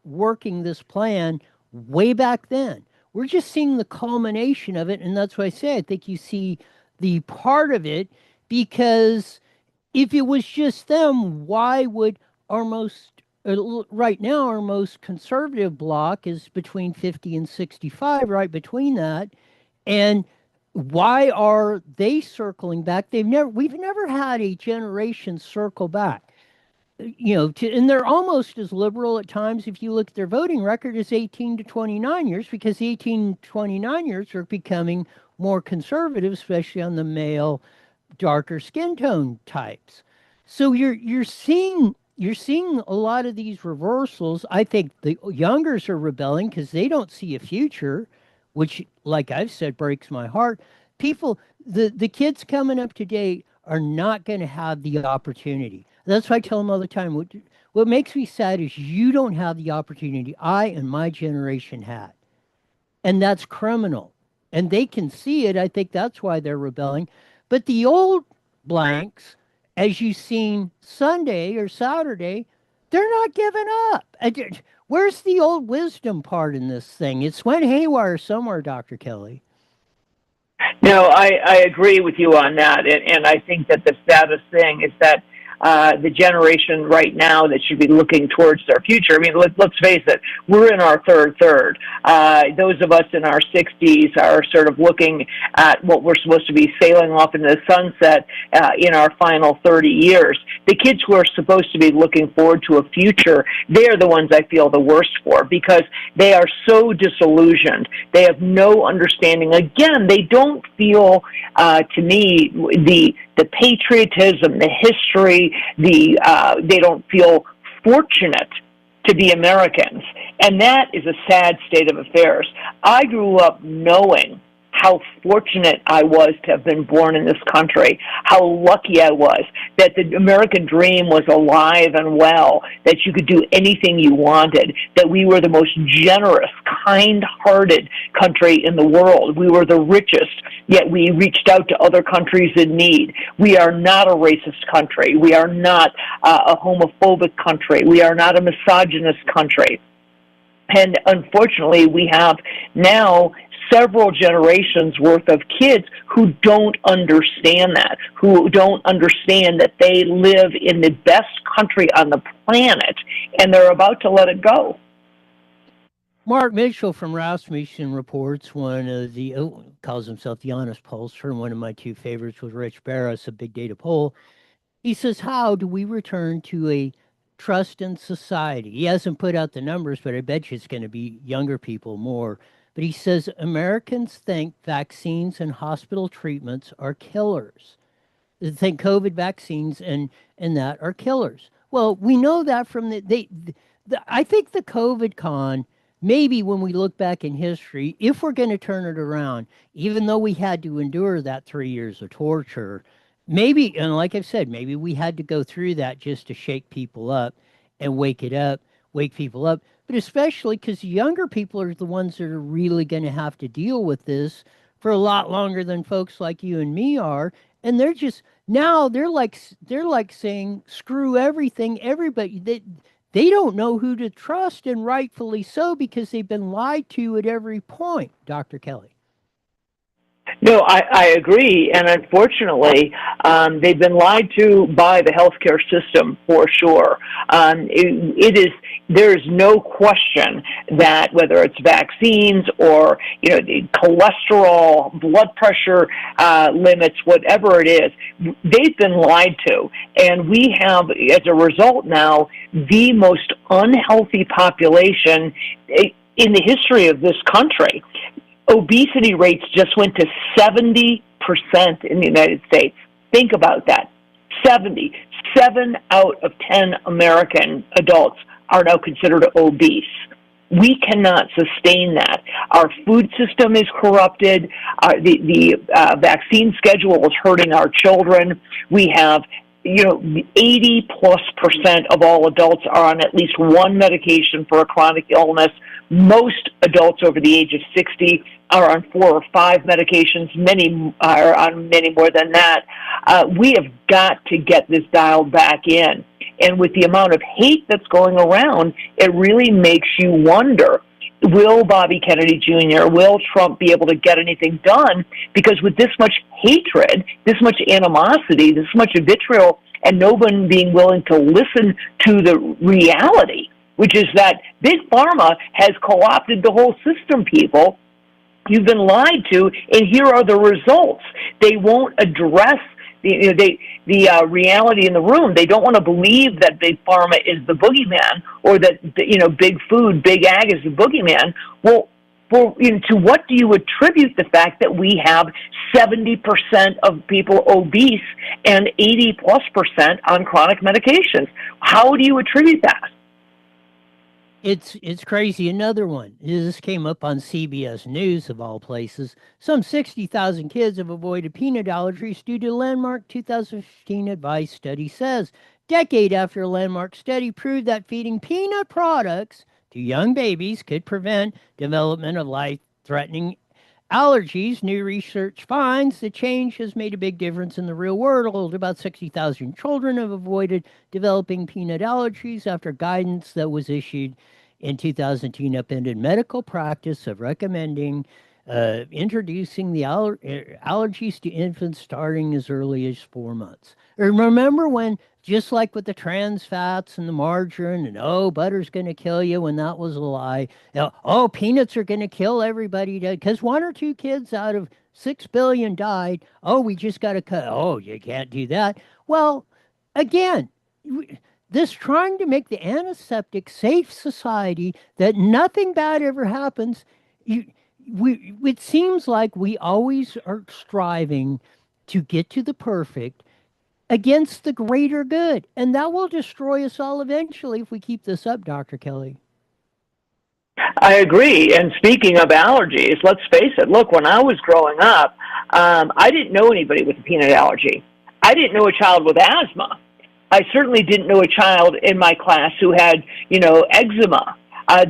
working this plan way back then. We're just seeing the culmination of it, and that's why I say I think you see the part of it, because if it was just them, why would right now our most conservative bloc is between 50 and 65, right between that, and why are they circling back? We've never had a generation circle back. And they're almost as liberal at times, if you look at their voting record, as 18 to 29 years, because the 18 to 29 years are becoming more conservative, especially on the male, darker skin tone types. So you're seeing a lot of these reversals. I think the youngers are rebelling because they don't see a future, which, like I've said, breaks my heart. The kids coming up today are not going to have the opportunity. That's why I tell them all the time, what makes me sad is you don't have the opportunity I and my generation had. And that's criminal. And they can see it. I think that's why they're rebelling. But the old blanks, as you've seen Sunday or Saturday, they're not giving up. Where's the old wisdom part in this thing? It's went haywire somewhere, Dr. Kelly. No, I agree with you on that. And I think that the saddest thing is that the generation right now that should be looking towards their future. I mean, let's face it, we're in our third. Those of us in our 60s are sort of looking at what we're supposed to be sailing off into the sunset in our final 30 years. The kids who are supposed to be looking forward to a future, they're the ones I feel the worst for, because they are so disillusioned. They have no understanding. Again, they don't feel, to me, the patriotism, the history, they don't feel fortunate to be Americans. And that is a sad state of affairs. I grew up knowing how fortunate I was to have been born in this country, how lucky I was, that the American dream was alive and well, that you could do anything you wanted, that we were the most generous, kind-hearted country in the world. We were the richest, yet we reached out to other countries in need. We are not a racist country. We are not a homophobic country. We are not a misogynist country. And unfortunately, we have now several generations worth of kids who don't understand that, who don't understand that they live in the best country on the planet, and they're about to let it go. Mark Mitchell from Rasmussen Reports, one of the, calls himself the Honest Pollster, and one of my two favorites was Rich Barris, a big data poll. He says, how do we return to a trust in society? He hasn't put out the numbers, but I bet you it's going to be younger people more. But he says Americans think vaccines and hospital treatments are killers. They think COVID vaccines and that are killers. Well, we know that from I think the COVID con maybe when we look back in history, if we're going to turn it around, even though we had to endure that 3 years of torture, maybe, and like I've said, maybe we had to go through that just to shake people up and wake people up. But especially because younger people are the ones that are really going to have to deal with this for a lot longer than folks like you and me are. And they're just now they're like saying screw everything, everybody. They don't know who to trust, and rightfully so, because they've been lied to at every point, Dr. Kelly. No, I agree. And unfortunately, they've been lied to by the healthcare system for sure. There is no question that whether it's vaccines or, the cholesterol, blood pressure limits, whatever it is, they've been lied to. And we have, as a result now, the most unhealthy population in the history of this country. Obesity rates just went to 70% in the United States. Think about that. 70. 7 out of 10 American adults are now considered obese. We cannot sustain that. Our food system is corrupted. The vaccine schedule is hurting our children. We have 80+% of all adults are on at least one medication for a chronic illness. Most adults over the age of 60 are on 4 or 5 medications. Many are on many more than that. We have got to get this dialed back in. And with the amount of hate that's going around, it really makes you wonder, will Bobby Kennedy Jr., will Trump be able to get anything done? Because with this much hatred, this much animosity, this much vitriol, and no one being willing to listen to the reality, which is that Big Pharma has co-opted the whole system, people. You've been lied to, and here are the results. They won't address the reality in the room. They don't want to believe that Big Pharma is the boogeyman, or that Big Food, Big Ag is the boogeyman. Well, to what do you attribute the fact that we have 70% of people obese and 80+% on chronic medications? How do you attribute that? It's crazy. Another one. This came up on CBS News, of all places. Some 60,000 kids have avoided peanut allergies due to landmark 2015 advice study says. Decade after a landmark study proved that feeding peanut products to young babies could prevent development of life-threatening allergies, new research finds the change has made a big difference in the real world. About 60,000 children have avoided developing peanut allergies after guidance that was issued in 2010 upended medical practice of recommending introducing the allergies to infants starting as early as 4 months. Remember when, just like with the trans fats and the margarine, and butter's going to kill you, when that was a lie. Peanuts are going to kill everybody because 1 or 2 kids out of 6 billion died. We just got to cut. You can't do that. Well, again, this trying to make the antiseptic safe society that nothing bad ever happens. It seems like we always are striving to get to the perfect against the greater good. And that will destroy us all eventually if we keep this up, Dr. Kelly. I agree. And speaking of allergies, let's face it. Look, when I was growing up, I didn't know anybody with a peanut allergy. I didn't know a child with asthma. I certainly didn't know a child in my class who had, eczema.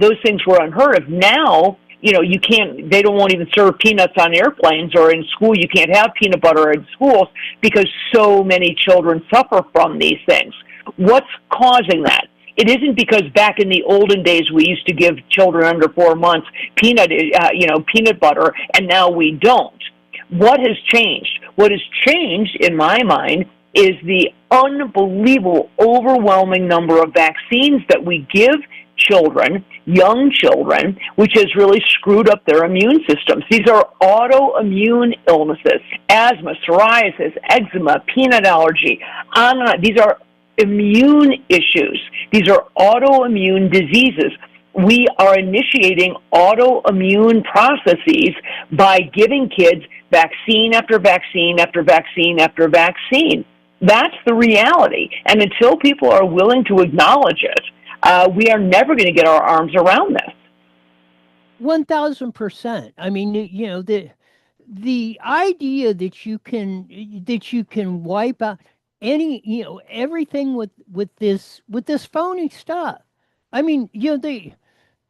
Those things were unheard of. Now, you can't, they won't even serve peanuts on airplanes, or in school you can't have peanut butter in schools because so many children suffer from these things. What's causing that? It isn't because back in the olden days we used to give children under 4 months peanut butter, and now we don't. What has changed? What has changed, in my mind, is the unbelievable, overwhelming number of vaccines that we give children, young children, which has really screwed up their immune systems. These are autoimmune illnesses: asthma, psoriasis, eczema, peanut allergy. These are immune issues. These are autoimmune diseases. We are initiating autoimmune processes by giving kids vaccine after vaccine after vaccine after vaccine. That's the reality. And until people are willing to acknowledge it, we are never going to get our arms around this. 1000%. I mean, the idea that you can wipe out everything with this phony stuff. I mean, they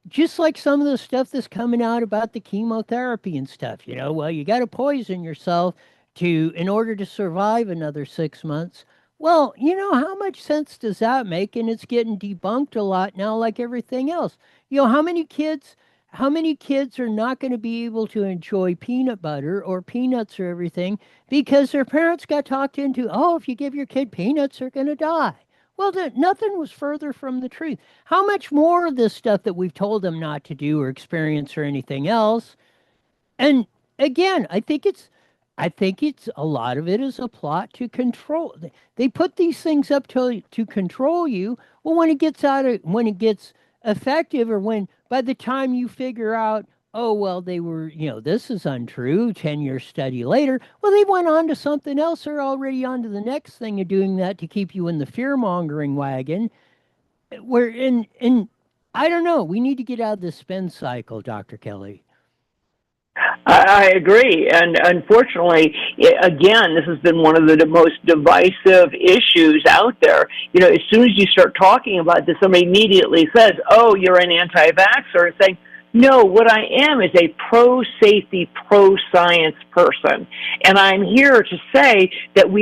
just like some of the stuff that's coming out about the chemotherapy and stuff, well, you got to poison yourself in order to survive another 6 months. Well, how much sense does that make? And it's getting debunked a lot now, like everything else. How many kids are not going to be able to enjoy peanut butter or peanuts or everything because their parents got talked into, oh, if you give your kid peanuts, they're going to die. Well, nothing was further from the truth. How much more of this stuff that we've told them not to do or experience or anything else? And again, I think it's a lot of it is a plot to control. They put these things up to control you. Well, when it gets effective, or when by the time you figure out, oh well, they were, this is untrue. 10 year study later, well, they went on to something else. They're already on to the next thing of doing that to keep you in the fear mongering wagon. We're in. I don't know. We need to get out of this spin cycle, Dr. Kelly. I agree. And unfortunately, again, this has been one of the most divisive issues out there. As soon as you start talking about this, somebody immediately says, oh, you're an anti-vaxxer, and saying, no, what I am is a pro-safety, pro-science person. And I'm here to say that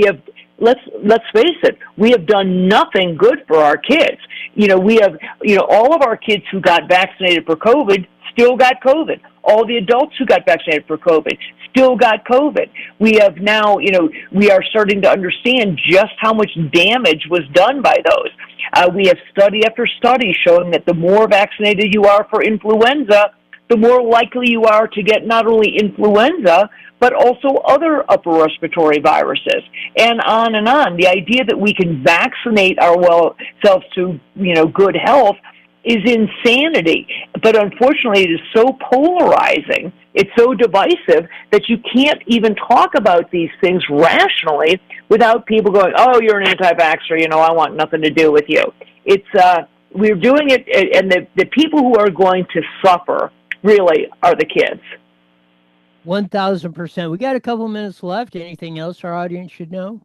let's face it, we have done nothing good for our kids. We have, all of our kids who got vaccinated for COVID still got COVID. All the adults who got vaccinated for COVID still got COVID. We have now, we are starting to understand just how much damage was done by those. We have study after study showing that the more vaccinated you are for influenza, the more likely you are to get not only influenza, but also other upper respiratory viruses, and on and on. The idea that we can vaccinate ourselves to, good health is insanity. But unfortunately, it is so polarizing, it's so divisive, that you can't even talk about these things rationally without people going, oh, you're an anti-vaxxer, I want nothing to do with you. We're doing it, and the people who are going to suffer really are the kids. 1000%. We got a couple minutes left. Anything else our audience should know?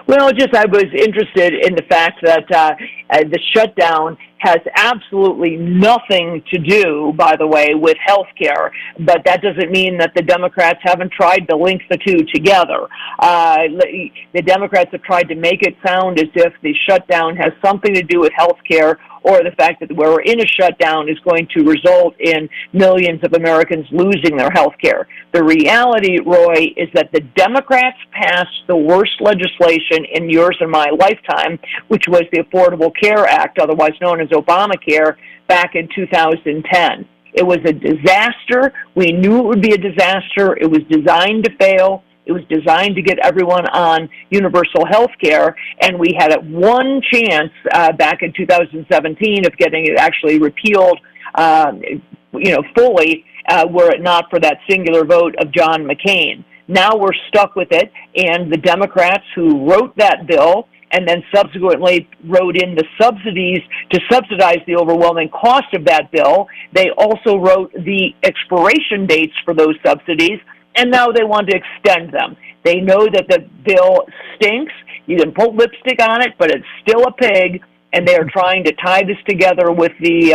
Well, I was interested in the fact that the shutdown has absolutely nothing to do, by the way, with health care. But that doesn't mean that the Democrats haven't tried to link the two together. The Democrats have tried to make it sound as if the shutdown has something to do with health care, or the fact that we're in a shutdown is going to result in millions of Americans losing their health care. The reality, Roy, is that the Democrats passed the worst legislation in yours and my lifetime, which was the Affordable Care Act, otherwise known as Obamacare, back in 2010. It was a disaster. We knew it would be a disaster. It was designed to fail. It was designed to get everyone on universal health care, and we had one chance back in 2017 of getting it actually repealed, fully, were it not for that singular vote of John McCain. Now we're stuck with it, and the Democrats who wrote that bill and then subsequently wrote in the subsidies to subsidize the overwhelming cost of that bill, they also wrote the expiration dates for those subsidies, and now they want to extend them. They know that the bill stinks. You can put lipstick on it, but it's still a pig, and they are trying to tie this together with the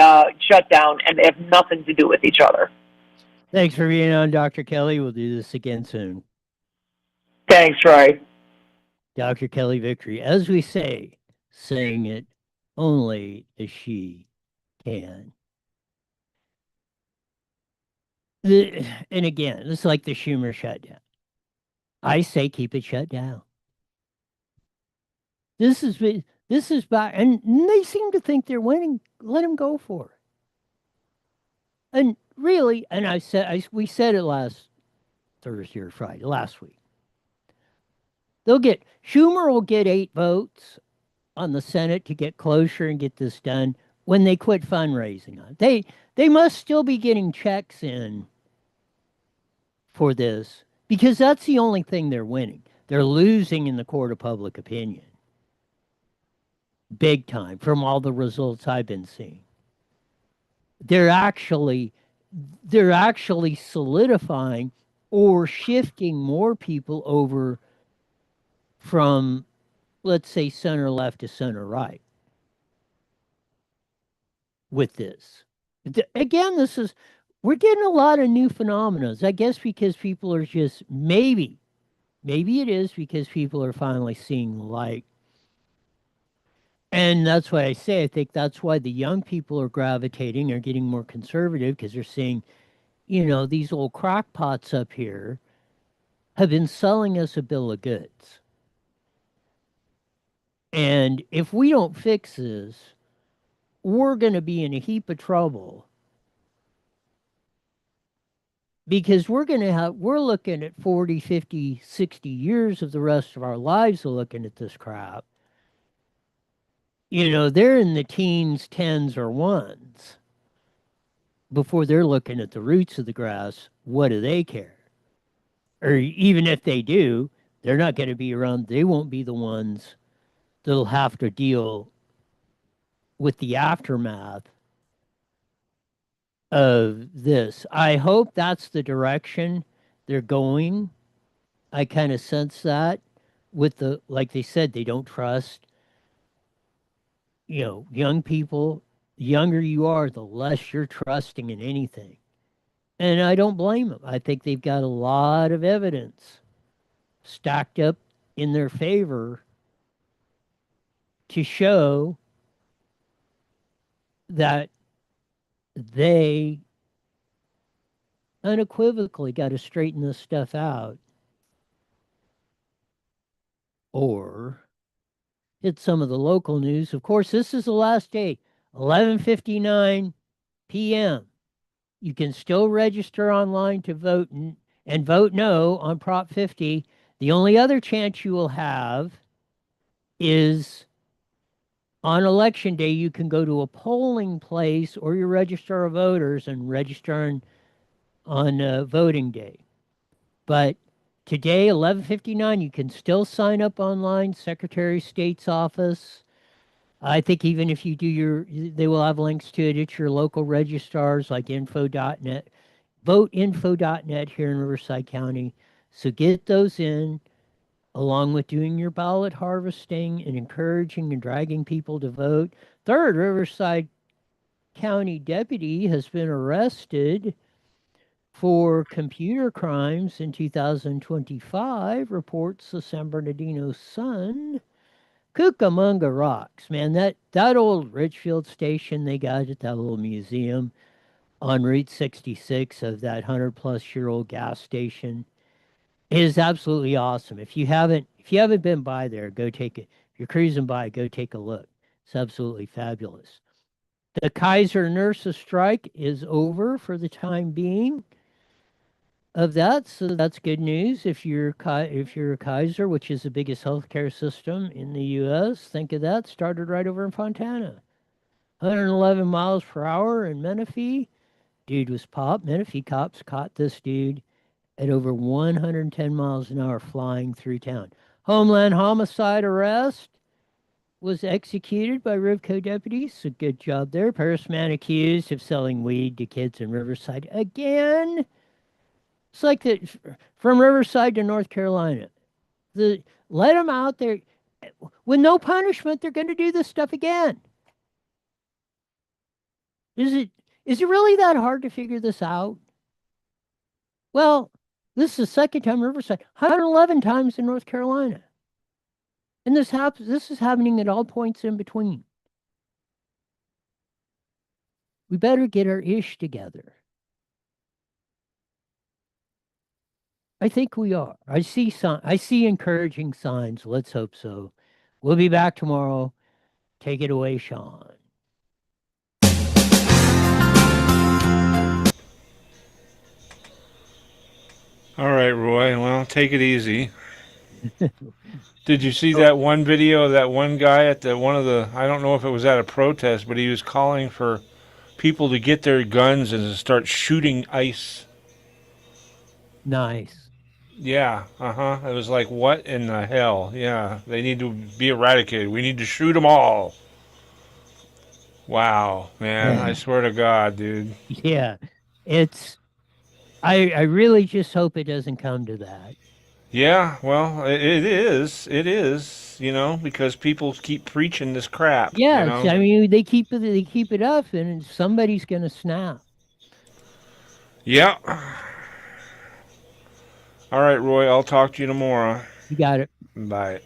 shutdown, and they have nothing to do with each other. Thanks for being on, Dr. Kelly. We'll do this again soon. Thanks, Roy. Dr. Kelly Victory, as we say, saying it only as she can. And again, it's like the Schumer shutdown. I say keep it shut down. This is back, and they seem to think they're winning. Let them go for it. And really, and we said it last Thursday or Friday, last week. Schumer will get 8 votes on the Senate to get closer and get this done when they quit fundraising on it. They must still be getting checks in for this, because that's the only thing they're winning. They're losing in the court of public opinion. Big time, from all the results I've been seeing. they're actually solidifying or shifting more people over from, let's say, center left to center right with this. Again, we're getting a lot of new phenomena. I guess because people are just maybe it is because people are finally seeing the light. And that's why I say I think that's why the young people are gravitating, are getting more conservative because they're seeing, these old crackpots up here have been selling us a bill of goods. And if we don't fix this, we're going to be in a heap of trouble because we're looking at 40, 50, 60 years of the rest of our lives of looking at this crap. They're in the teens, tens, or ones before they're looking at the roots of the grass. What do they care? Or even if they do, they're not going to be around. They won't be the ones that'll have to deal with the aftermath of this. I hope that's the direction they're going. I kind of sense that with like they said, they don't trust, young people. The younger you are, the less you're trusting in anything. And I don't blame them. I think they've got a lot of evidence stacked up in their favor to show that they unequivocally got to straighten this stuff out or hit some of the local news. Of course, this is the last day, 11:59 p.m. You can still register online to vote and vote no on Prop 50. The only other chance you will have is on election day. You can go to a polling place or you register of voters and register on voting day. But today, 11:59, you can still sign up online, Secretary of State's office. I think even if you do they will have links to it at your local registrars like info.net, voteinfo.net here in Riverside County. So get those in, along with doing your ballot harvesting and encouraging and dragging people to vote. Third Riverside County deputy has been arrested for computer crimes in 2025, reports the San Bernardino Sun. Cucamonga rocks, man. That old Richfield station they got at that little museum on Route 66 of that 100-plus-year-old gas station is absolutely awesome. If you haven't been by there, go take it. If you're cruising by, go take a look. It's absolutely fabulous. The Kaiser nurses strike is over for the time being of that, so that's good news. If you're a Kaiser, which is the biggest healthcare system in the U.S., think of that. Started right over in Fontana, 111 miles per hour in Menifee. Dude was popped. Menifee cops caught this dude at over 110 miles an hour flying through town. Homeland homicide arrest was executed by Rivco deputies. So good job there. Paris man accused of selling weed to kids in Riverside again. It's like from Riverside to North Carolina. Let them out there with no punishment. They're going to do this stuff again. Is it really that hard to figure this out? Well, this is the second time Riverside, 111 times in North Carolina. And this is happening at all points in between. We better get our ish together. I think we are. I see encouraging signs. Let's hope so. We'll be back tomorrow. Take it away, Sean. All right, Roy. Well, take it easy. Did you see that one video of that one guy at I don't know if it was at a protest, but he was calling for people to get their guns and to start shooting ICE. Nice. Yeah, It was like, what in the hell? Yeah, they need to be eradicated. We need to shoot them all. Wow, man. I Yeah. swear to God, dude. Yeah. It's I really just hope it doesn't come to that. Yeah, well, it is. It is, because people keep preaching this crap, Yes, I mean they keep it up and somebody's gonna snap. Yeah. All right, Roy, I'll talk to you tomorrow. You got it. Bye.